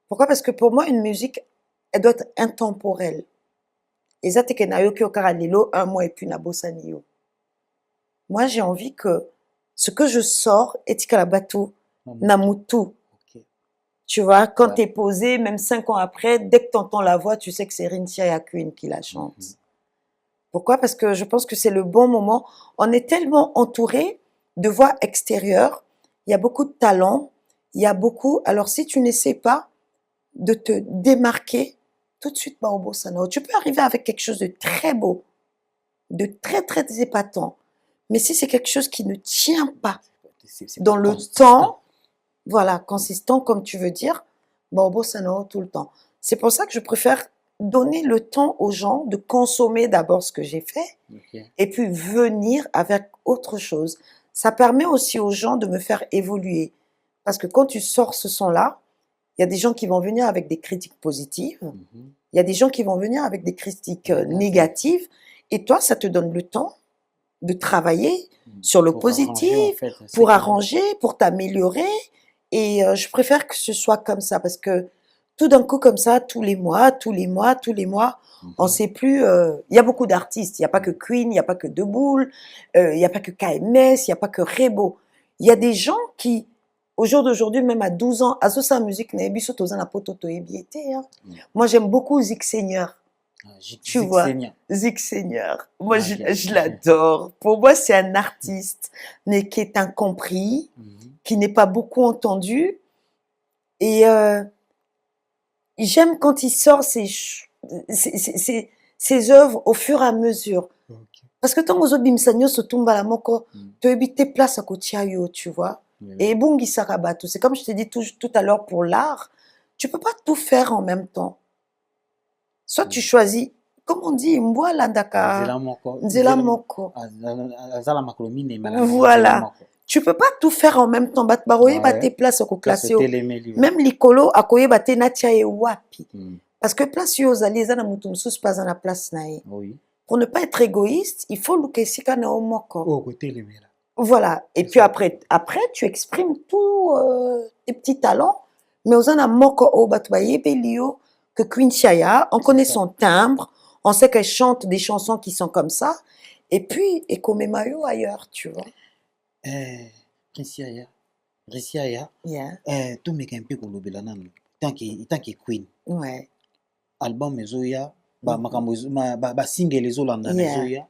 Pourquoi? Parce que pour moi, une musique, elle doit être intemporelle. Et ça, t'es que na yoki okara lelo, 1 mois et puis na bosani yo. Moi, j'ai envie que ce que je sors, etika bateau, namutu. Ok. Tu vois, quand Ouais. t'es posé, même 5 ans après, dès que t'entends la voix, tu sais que c'est Rintia Yakuin qui la chante. Mhm. Pourquoi? Parce que je pense que c'est le bon moment. On est tellement entouré de voix extérieures. Il y a beaucoup de talent. Il y a beaucoup. Alors, si tu n'essaies pas de te démarquer, tout de suite, Baobo Sanao, tu peux arriver avec quelque chose de très beau, de très, très épatant. Mais si c'est quelque chose qui ne tient pas C'est dans pas le consistant. temps, voilà, consistant comme tu veux dire, Baobo Sanao tout le temps. C'est pour ça que je préfère donner le temps aux gens de consommer d'abord ce que j'ai fait Ok. et puis venir avec autre chose. Ça permet aussi aux gens de me faire évoluer. Parce que quand tu sors ce son-là, il y a des gens qui vont venir avec des critiques positives, Mhm. il y a des gens qui vont venir avec des critiques Négatives. négatives, et toi, ça te donne le temps de travailler sur le Pour arranger, positif, en fait, c'est pour que- arranger, pour t'améliorer. Et je préfère que ce soit comme ça, parce que tout d'un coup, comme ça, tous les mois, on Mhm. sait plus. Il y a beaucoup d'artistes. Il n'y a pas que Queen, il n'y a pas que Deboul, il n'y a pas que KMS, il n'y a pas que Rebo. Il y a des gens qui, au jour d'aujourd'hui, même à 12 ans, à sa musique, hein. Moi, j'aime beaucoup Zik Seigneur. Ah, Tu Zik vois. Seigneur. Zik Seigneur. Moi, Ah, je, ok. je l'adore. Pour moi, c'est un artiste, mais qui est incompris, Mhm. qui n'est pas beaucoup entendu. Et j'aime quand il sort ses œuvres au fur et à mesure. Ok. Parce que tant que ozobimisa nyonso tumbala moko, tu éviter place à kotia yo, tu vois. Et bongi sarabato, c'est comme je t'ai dit tout à l'heure pour l'art, tu peux pas tout faire en même temps. Soit tu choisis, comme on dit, mboa landaka, nzela moko. Voilà. Tu peux pas tout faire en même temps. Baroye bate place au classé. Même l'icolo a koye bate natia e wapi. Parce que place yo zali ezana mutu mususu pas na place nae. Pour ne pas être égoïste, il faut luke sika na omoko. Voilà. Et puis après tu exprimes tous tes petits talents. Mais ozana moko o batwaye belio que Queen Shaya, on connaît son timbre, on sait qu'elle chante des chansons qui sont comme ça. Et puis Ekomemayo ailleurs, tu vois. Resiaya, tu me un peu comme le tant que Queen. Ouais. Album Mezoya, single les Olanda Mezoya.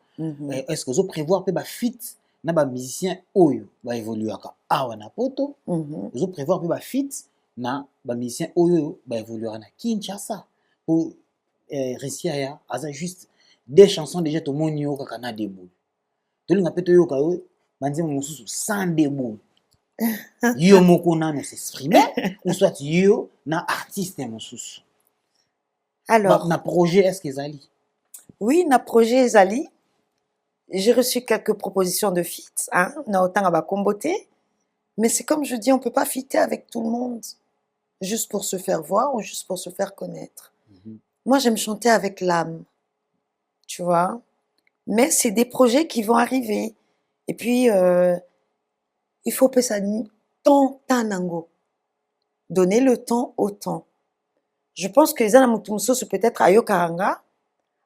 Est-ce que vous prévoyez que fit na ba musicien oyo va évoluer aka awa na poto? Vous prévoyez que fit na ba musicien oyo va évoluer na Kinshasa. Pour Resiaya, asa juste des chansons déjà tout monde yo kaka na debout. Tout le monde peut yo ka manzi mususu sans debout. Yo moko na s'exprimer ou soit yo na artiste mususu. Alors, na projet est-ce que Zali? Oui, na projet Zali. J'ai reçu quelques propositions de feat, hein, na autant à comboter. Mais c'est comme je dis, on peut pas fitter avec tout le monde, juste pour se faire voir ou juste pour se faire connaître. Moi, j'aime chanter avec l'âme, tu vois. Mais c'est des projets qui vont arriver. Et puis, il faut que ça temps tanango. Donner le temps au temps. Je pense que les anamutumso, c'est peut-être ayokaranga,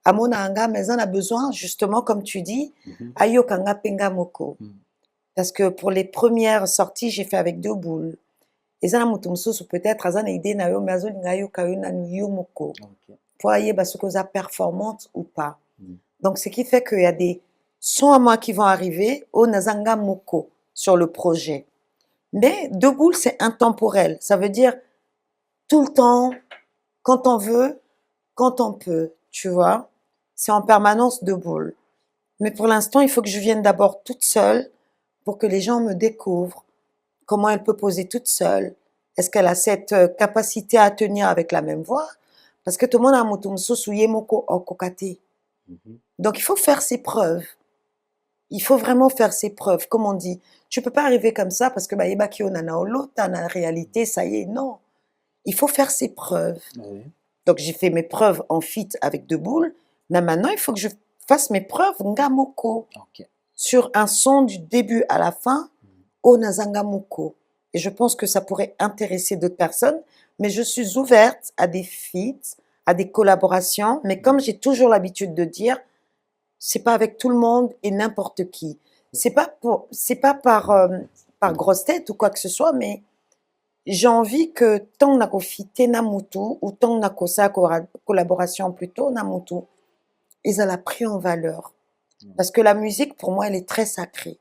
amonanga, mais on a besoin, justement, comme tu dis, ayokanga penga moko. Parce que pour les premières sorties, j'ai fait avec 2 boules. Les anamutumso, c'est peut-être azana idée na yo, mais azolinga ayokayo na yo moko. Pour ayer basokoza performante ou pas. Donc, ce qui fait qu'il y a des sons à moi qui vont arriver au nazanga moko sur le projet. Mais 2 boules, c'est intemporel. Ça veut dire tout le temps, quand on veut, quand on peut, tu vois. C'est en permanence 2 boules. Mais pour l'instant, il faut que je vienne d'abord toute seule pour que les gens me découvrent. Comment elle peut poser toute seule? Est-ce qu'elle a cette capacité à tenir avec la même voix? Parce que tout le monde a mutumso souye moko okokate. Donc, il faut faire ses preuves. Il faut vraiment faire ses preuves. Comme on dit, tu peux pas arriver comme ça parce que bah yeba ki onana olota na réalité, ça y est, non. Il faut faire ses preuves. Donc, j'ai fait mes preuves en feat avec 2 boules. Mais maintenant, il faut que je fasse mes preuves ngamoko. Sur un son du début à la fin, au nazangamoko. Et je pense que ça pourrait intéresser d'autres personnes. Mais je suis ouverte à des feats, à des collaborations. Mais comme j'ai toujours l'habitude de dire, c'est pas avec tout le monde et n'importe qui. C'est pas par grosse tête ou quoi que ce soit, mais j'ai envie que tant na ko fité na mutu ou tant na ko sa collaboration plutôt na mutu, ils ont pris en valeur. Parce que la musique pour moi elle est très sacrée.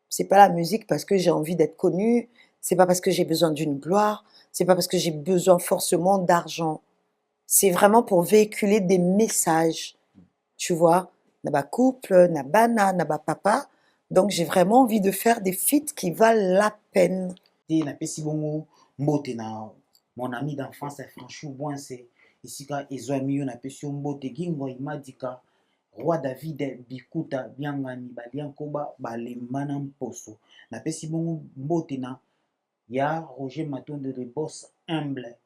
C'est pas la musique parce que j'ai envie d'être connue, c'est pas parce que j'ai besoin d'une gloire, c'est pas parce que j'ai besoin forcément d'argent. C'est vraiment pour véhiculer des messages. Tu vois, naba couple, nabana, naba papa. Donc j'ai vraiment envie de faire des feats qui valent la peine. Na pesi bongo mbote na mon ami d'enfance Franchou Boinse isika ezwami yo na pesi mbote gingo imadika roi David Bikuta biangani baliankoba balembana mposo na pesi bongo mbote na ya Roger Matonde de boss humble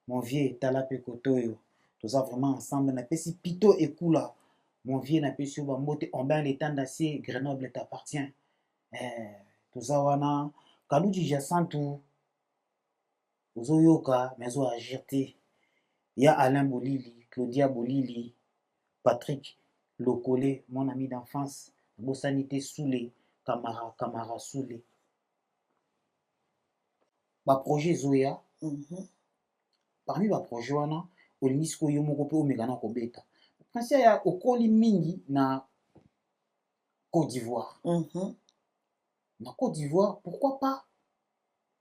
mon vieux talape kotoyo toza vraiment ensemble na pesi pito ekula mon vieux na pesi ba mbote on ben l'état d'acier Grenoble t'appartient toza wana Kaluji Jasantu, Ozoyoka, Mezo Agirte, ya Alain Bolili, Claudia Bolili, Patrick Lokole, mon ami d'enfance, Bossanité Soulé, Camara Soulé. Ba projet Zoya, parmi ba projet wana, Olinisko Yomoko pe Omegana Kobeta. Quand il y a Okoli Mingi na Côte d'Ivoire. Na Côte d'Ivoire, pourquoi pas?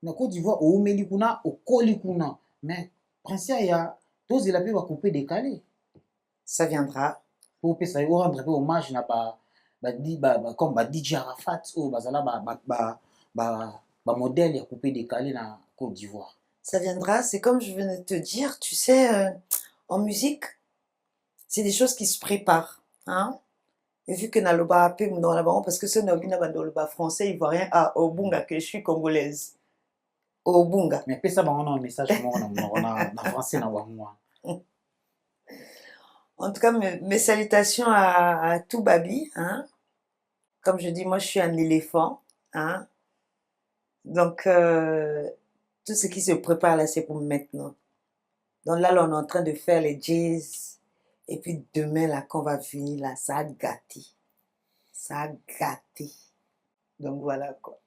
Na Côte d'Ivoire, au Melikuna, au Kolikuna. Mais, Prince ya, tous les lapins va couper décalé. Ça viendra. Pour que ça rendre un peu hommage, n'a pas comme DJ Arafat oyo bazala modèle ya coupé décalé na Côte d'Ivoire. Ça viendra, c'est comme je venais de te dire, tu sais, en musique, c'est des choses qui se préparent. Hein? Et vu que naloba ape dans la baron, parce que ce nobina bandoloba français, ivoirien, ah, au bunga, que je suis congolaise. Au bunga. Mais pesa bango na message na français na wangwa. En tout cas, mes salutations à tout Babi. Hein? Comme je dis, moi, je suis un éléphant. Hein? Donc, tout ce qui se prépare là, c'est pour maintenant. Donc là, on est en train de faire les jazz. Et puis demain, là, quand on va finir, là, ça a gâté. Ça a gâté. Donc voilà, quoi.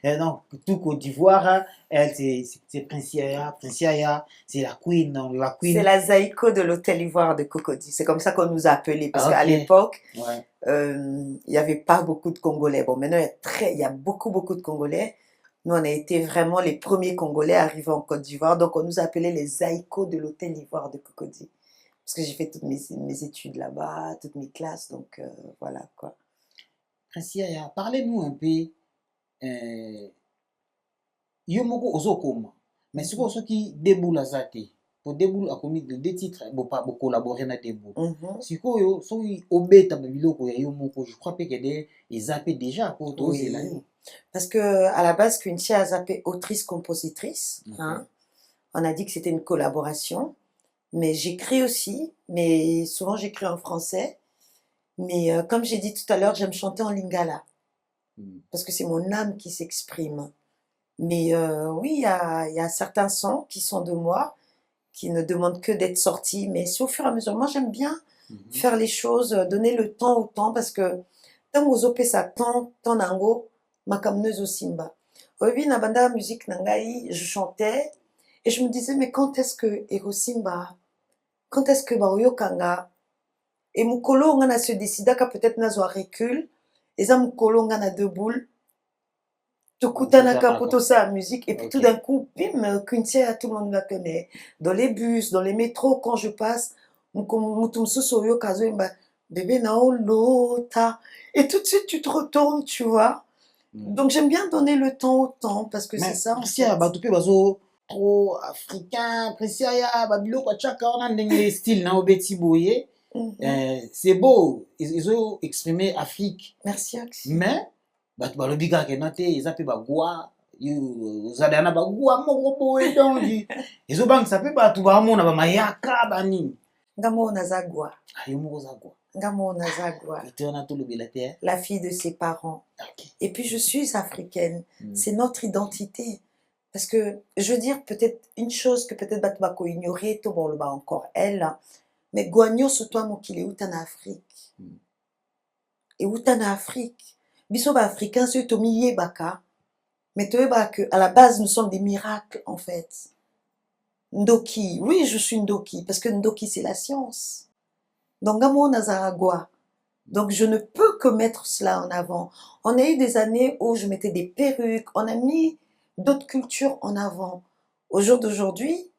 Et donc, tout Côte d'Ivoire, elle, c'est Prince Yaya. Prince Yaya, c'est la queen. Donc, la queen. C'est la Zaïko de l'Hôtel Ivoire de Cocody. C'est comme ça qu'on nous a appelés. Parce qu'à l'époque, il n'y avait pas beaucoup de Congolais. Bon, maintenant, il y a beaucoup, beaucoup de Congolais. Nous, on a été vraiment les premiers Congolais arrivés en Côte d'Ivoire. Donc, on nous appelait les Zaïko de l'Hôtel Ivoire de Cocody. Parce que j'ai fait toutes mes études là-bas, toutes mes classes. Donc, voilà, quoi. Prince Yaya, parlez-nous un peu. Yo moko ozokoma. Mais c'est quoi ce qui déboule à Zate? Pour déboule à commis de deux titres, pour collaborer na déboule. Si quoi yo, so obeta babiloko ya yo moko, je crois pas qu'il y a des zappés déjà pour tous oui. Parce que à la base, Quincy a zappé autrice-compositrice. Hein. On a dit que c'était une collaboration. Mais j'écris aussi, mais souvent j'écris en français. Mais comme j'ai dit tout à l'heure, j'aime chanter en lingala. Parce que c'est mon âme qui s'exprime. Mais oui, il y a certains sons qui sont de moi, qui ne demandent que d'être sortis. Mais c'est au fur et à mesure. Moi, j'aime bien faire les choses, donner le temps au temps. Parce que tant que vous ça tant nango, ma kamneuse au simba. Oui, na banda musique nangai, je chantais. Et je me disais, mais quand est-ce que Ero Simba, quand est-ce que Baoyo Kanga, et Mukolo, on a se décidé que peut-être n'a pas recul, et ça Mukolo, on a deux boules, tout kutanaka pour tout ça, musique, et puis tout d'un coup, bim, Kuntia, tout le monde la connaît. Dans les bus, dans les métros, quand je passe, Mutumsu Soyo Kazo, bébé Nao Lota, et tout de suite tu te retournes, tu vois. Donc j'aime bien donner le temps au temps, parce que c'est ça. Trop africain, Presiaya, Babilo, Kwachaka, on a des styles, na obeti boye. C'est beau, ils ont exprimé Afrique. Merci, Axi. Mais, balobiga kenate, ils appellent bagua, ils adana bagua, moko boye, donc, ils ont banque, ça peut pas tout bamon, na mayaka, bani. Ngamo Nazagua. Ayumo Zagua. Ngamo Nazagua. La fille de ses parents. Et puis je suis africaine. C'est notre identité. Parce que, je veux dire, peut-être une chose que peut-être Batbako ignorait, tout bon, encore elle, mais Guagno, c'est toi, mon qu'il est où en Afrique. Et où en Afrique. Biso africain, c'est Tomiye Baka. Mais tu vois que, à la base, nous sommes des miracles, en fait. Ndoki. Oui, je suis Ndoki, parce que Ndoki, c'est la science. Donc, Gamo Nazaragua. Donc, je ne peux que mettre cela en avant. On a eu des années où je mettais des perruques, on a mis d'autres cultures en avant. Au jour d'aujourd'hui,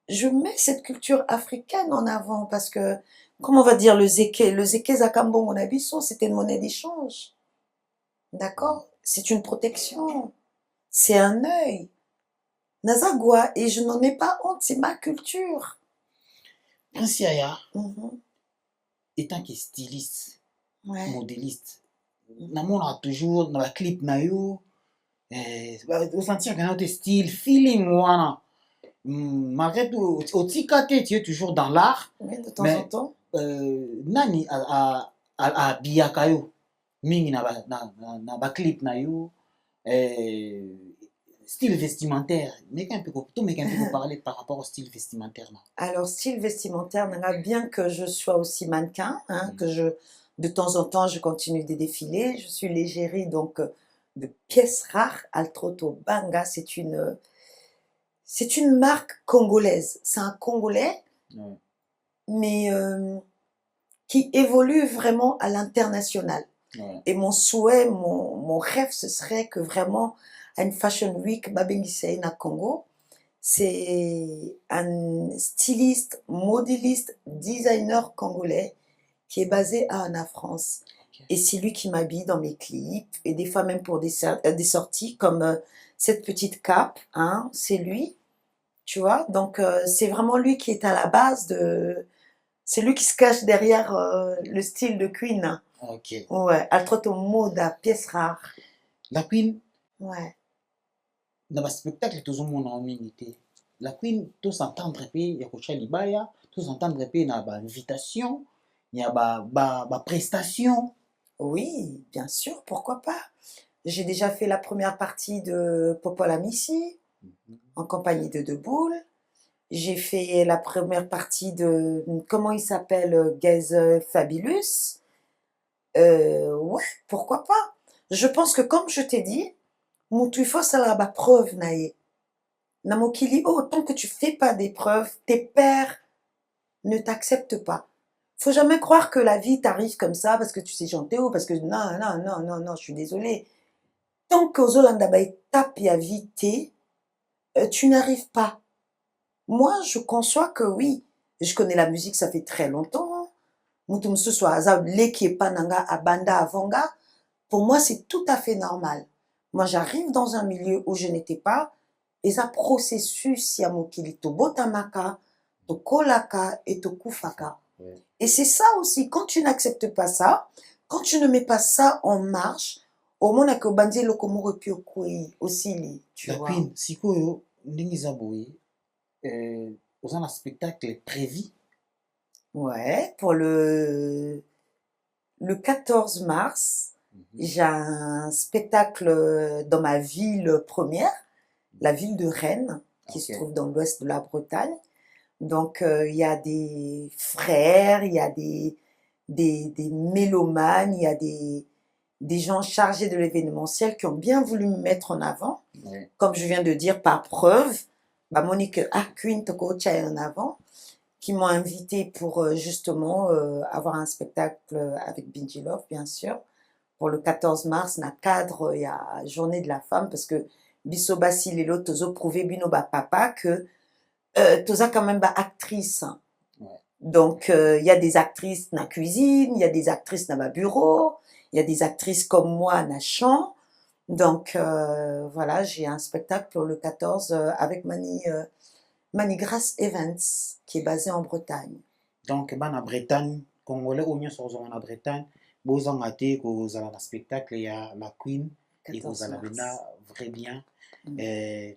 je mets cette culture africaine en avant parce que, comment on va dire, le zeke Zakambon Monabiso, c'était une monnaie d'échange. D'accord? C'est une protection. C'est un œil. Nazagua, et je n'en ai pas honte, c'est ma culture. Prince Yaya, étant que styliste, modéliste, on a toujours dans la clip nayo, au sentir qu'il y a un style, feeling, voilà. Malgré tout, au tikate, tu es toujours dans l'art. Oui, de temps en temps. Nani a biyakayo, mingi na ba clip nayo, style vestimentaire. Mais un peu parler par rapport au style vestimentaire. Alors, style vestimentaire, bien que je sois aussi mannequin, hein, que de temps en temps, je continue des défilés. Je suis l'égérie, donc, de pièces rares. Altroto Banga, c'est une marque congolaise. C'est un Congolais, mais qui évolue vraiment à l'international. Et mon souhait, mon rêve, ce serait que vraiment, à une Fashion Week, Babengisei na Congo, c'est un styliste, modéliste, designer congolais qui est basé à Anna France. Et c'est lui qui m'habille dans mes clips, et des fois même pour des sorties comme cette petite cape, hein, c'est lui, tu vois. Donc c'est vraiment lui qui est à la base de... C'est lui qui se cache derrière le style de Queen. Ok. Ouais, Altroto Moda, pièce rare. La Queen, Ouais. dans le spectacle, tout le monde a minité. La Queen, tout s'entendre il y a Kocha Libaya, tout s'entendre il y a une invitation, il y a une prestation. Oui, bien sûr, pourquoi pas. J'ai déjà fait la première partie de Popola Missi, en compagnie de Deboul. J'ai fait la première partie de, comment il s'appelle, Gaze Fabulous. Ouais, pourquoi pas. Je pense que comme je t'ai dit, Moutouifo Salaba preuve naïe. Namokili, oh, tant que tu fais pas des preuves, tes pères ne t'acceptent pas. Faut jamais croire que la vie t'arrive comme ça parce que tu sais chanter ou parce que non, je suis désolée. Tant que Zolanda tape et à viter, tu n'arrives pas. Moi, je conçois que oui, je connais la musique, ça fait très longtemps. Moutoumsou soit azab leki et pananga abanda avanga. Pour moi, c'est tout à fait normal. Moi, j'arrive dans un milieu où je n'étais pas. Et ça processus yamokili to botamaka, to kolaka et to kufaka. Ouais. Et c'est ça aussi, quand tu n'acceptes pas ça, quand tu ne mets pas ça en marche, au moins que bandi lokomoro pio koi aussi, tu La vois. Queen, si koyo, n'engiza boye, aux un spectacle prévu. Ouais, pour le 14 mars, j'ai un spectacle dans ma ville première, la ville de Rennes, qui se trouve dans l'ouest de la Bretagne. Donc, il y a des frères, il y a des mélomanes, il y a des gens chargés de l'événementiel qui ont bien voulu me mettre en avant. Ouais. Comme je viens de dire, par preuve, bah, Monique Queen Toko Chai en avant, qui m'ont invité pour justement avoir un spectacle avec Binji Love, bien sûr, pour le 14 mars, na cadre, il y a Journée de la femme, parce que Biso Basi Lelo Tozo prouvé Bino ba papa que Toza quand même ba actrice. Ouais. Donc il y a des actrices dans la cuisine, il y a des actrices dans ma bureau, il y a des actrices comme moi na chant. Donc voilà, j'ai un spectacle pour le 14 avec Mani Grace Evans, qui est basée en Bretagne. Donc, en Bretagne, Congolais, on sur en Bretagne, vous en avez que vous allez un spectacle, il y a la Queen, et vous allez très bien.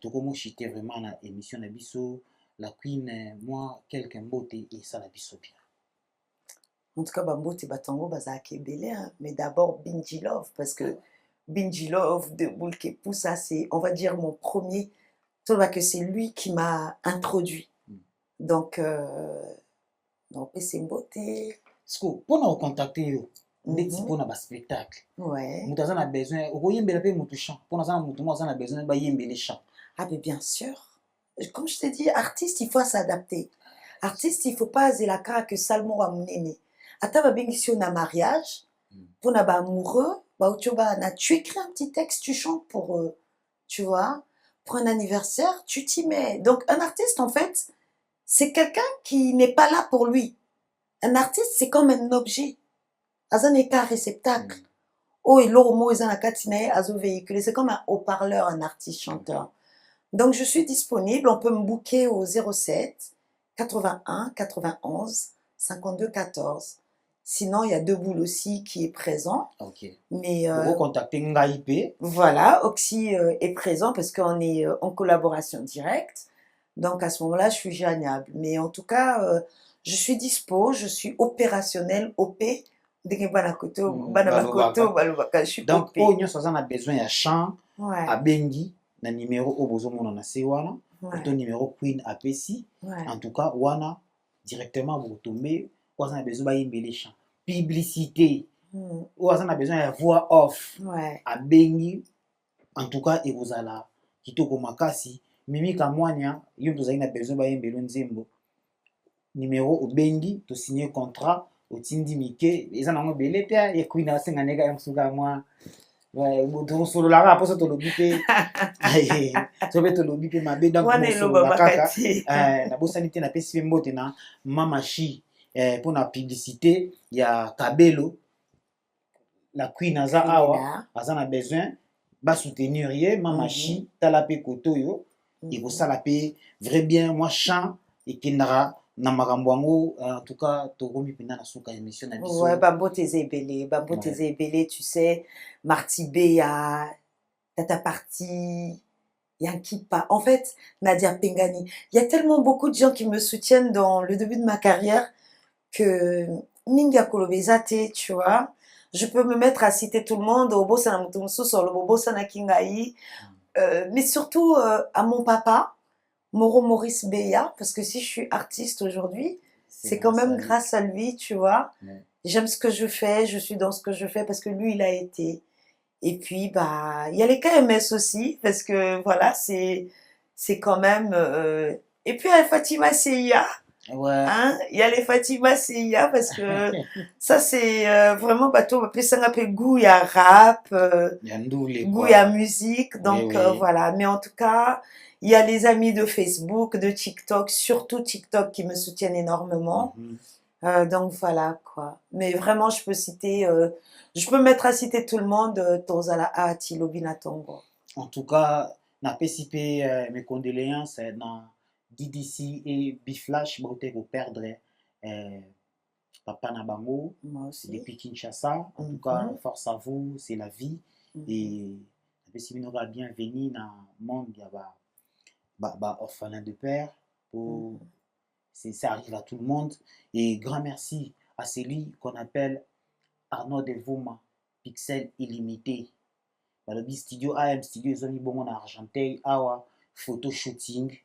Tout comme j'étais vraiment dans l'émission Nabiso, la Queen, moi, quelqu'un beauté et ça la biso bien. En tout cas, Bambote Batango, Bazake Belé, mais d'abord Binji Love, parce que Binji Love de Boulke Poussa, c'est, on va dire, mon premier. Tu vois que c'est lui qui m'a introduit. Donc c'est une beauté. Parce que pour nous contacter, dès que pour un spectacle, Ouais. nous avons besoin, pour nous avons besoin de chant. Ah, mais bien sûr. Comme je t'ai dit, artiste, il faut s'adapter. Artiste, il ne faut pas aser la cara que Salmo a mené. Attends, si on a mariage, pour un amoureux, tu écris un petit texte, tu chantes pour eux. Tu vois? Pour un anniversaire, tu t'y mets. Donc, un artiste, en fait, c'est quelqu'un qui n'est pas là pour lui. Un artiste, c'est comme un objet. Un état réceptacle. Oh, et l'oromo, ils ont la catine, azo véhiculé. C'est comme un haut-parleur, un artiste chanteur. Donc, je suis disponible. On peut me booker au 07 81 91 52 14. Sinon, il y a Deboul aussi qui est présent. Ok. Mais vous contactez Ngaïpe. voilà, Oxy est présent parce qu'on est en collaboration directe. Donc, à ce moment-là, je suis joignable. Mais en tout cas, je suis dispo, je suis opérationnelle, OP. Je suis donc, OP. on a besoin de chant, Ouais. à Bengi, na numéro Obozo Monana Sewana, Ouais. ton numéro Queen APC. Ouais. En tout cas, Wana, directement, vous tombez, on a besoin de chant. Publicité, on a besoin de voix off, Ouais. à Bengi, en tout cas, et vous allez, Kitoko Makasi, Mimi Kamwania, yon vous avez besoin de Nzembo. Numéro Bengi, tu signes contrat. Otindi Mike, ils en ont belé, et Queen a un nègre en souga moi. Ouais, vous sur la rap, ça te le bipé. Aïe, je vais te le bipé, ma bédame. Wane lo baba kati. La bosanité n'a pas si mbote na mamachi pour la publicité, il y a Kabelo, la queen aza awa, aza na besoin, ba soutenir ye, mamachi, talape kotoyo, et pour ça la paix, vrai bien, moi chant, et kindara, na makambo yango, en tout cas, tokomi pena na suka émission na biso. Ouais, Bambo Teze Ebele, tu sais, Marty B, il y a Tata Party, il y a Kipa. En fait, Nadia Pengani. Il y a tellement beaucoup de gens qui me soutiennent dans le début de ma carrière que Minga Kolobezate, tu vois. Je peux me mettre à citer tout le monde, au Bossana Mutumsu, sur le Bossana Kingaï, mais surtout à mon papa, Moro Maurice Beya, parce que si je suis artiste aujourd'hui, c'est quand même grâce à lui, tu vois. Ouais. J'aime ce que je fais, je suis dans ce que je fais parce que lui, il a été. Et puis, bah, il y a les KMS aussi, parce que voilà, c'est quand même. Et puis, il y a Fatima Seya. Ouais. Hein? Il y a les Fatima Seya, parce que ça, c'est vraiment bateau. Après, ça s'appelle goût, il y a rap, Il y a Ndoulé, goût, quoi. il y a musique. Donc, Oui, oui. voilà. Mais en tout cas, il y a les amis de Facebook, de TikTok, surtout TikTok, qui me soutiennent énormément. Donc voilà quoi. Mais vraiment, je peux mettre à citer tout le monde, Tozala Ati, Lobina Tongo. En tout cas, na PCP, mes condoléances dans DDC et Biflash, beauté pour perdre Papa Nabango Moi aussi. depuis Kinshasa. En tout cas, force à vous, c'est la vie. Et na PCP nous va bienvenue dans le monde, il y a orphelin de père. Pour ça arrive à tout le monde. Et grand merci à celui qu'on appelle Arnaud Devouma, Pixel Illimité. Dans le studio AM Studio, ils ont mis bon en Argenteuil, awa, photo shooting,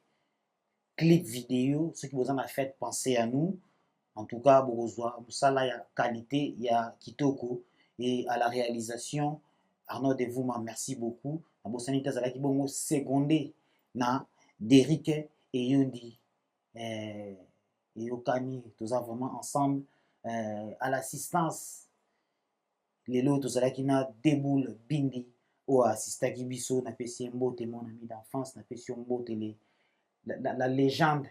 clip vidéo, ce qui vous en a fait penser à nous. En tout cas, ça là, il y a qualité, il y a Kitoko. Et à la réalisation, Arnaud Devouma, merci beaucoup. La Bossanita Zalaki Bongo, secondé, na Derrick et Yondi. Et Okani, tous vraiment ensemble, à l'assistance, les lots, tous là qui n'a déboule, Bindi, ou assista Gibiso, n'a pas si mbote mon ami d'enfance, n'a pas si mbote la légende,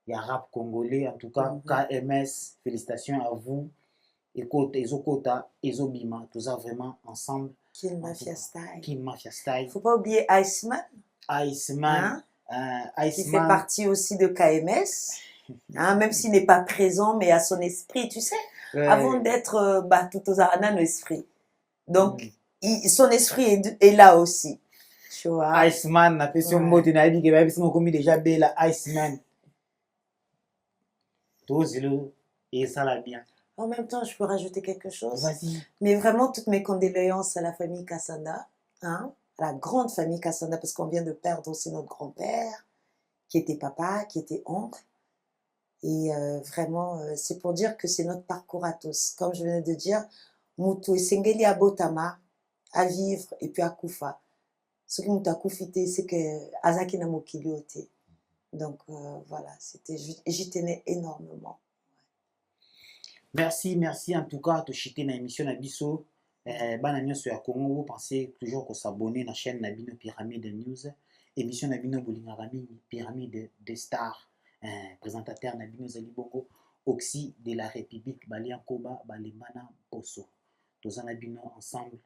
il y a rap congolais, en tout cas, KMS, félicitations à vous, et Ezokota, Ezobima, tous vraiment ensemble. Kill Mafia Style. Kill Mafia Style. Faut pas oublier Iceman. Iceman. Qui fait partie aussi de KMS. Hein, même s'il n'est pas présent, mais à son esprit, tu sais, avant d'être tout aux arana, nos esprits. Donc, son esprit est là aussi. Tu vois. Iceman, la question mot, tu n'as dit que même si on commis déjà belle, Iceman. Tout zélo, et ça l'a bien. En même temps, je peux rajouter quelque chose. Vas-y. Mais vraiment, toutes mes condoléances à la famille Kassanda, hein, à la grande famille Kassanda, parce qu'on vient de perdre aussi notre grand-père, qui était papa, qui était oncle. Et vraiment, c'est pour dire que c'est notre parcours à tous. Comme je venais de dire, Moutou et Sengeli Abotama, à vivre et puis à Koufa. Ce qui m'a koufité, c'est que Azaki na mokiliote. Donc voilà, j'y tenais énormément. Merci en tout cas, de chiter dans l'émission Nabiso. Bana nyonso ya Congo, vous pensez toujours que s'abonner à la chaîne Nabino Pyramide News. Émission Nabino Boulingarami, Pyramide des stars. Présentateur Nabino Zalibongo, Oxy de la République, Balian Koba, Balimana Poso. Tous en Nabino ensemble.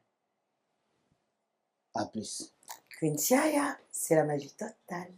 À plus. Quintiaya, c'est la magie totale.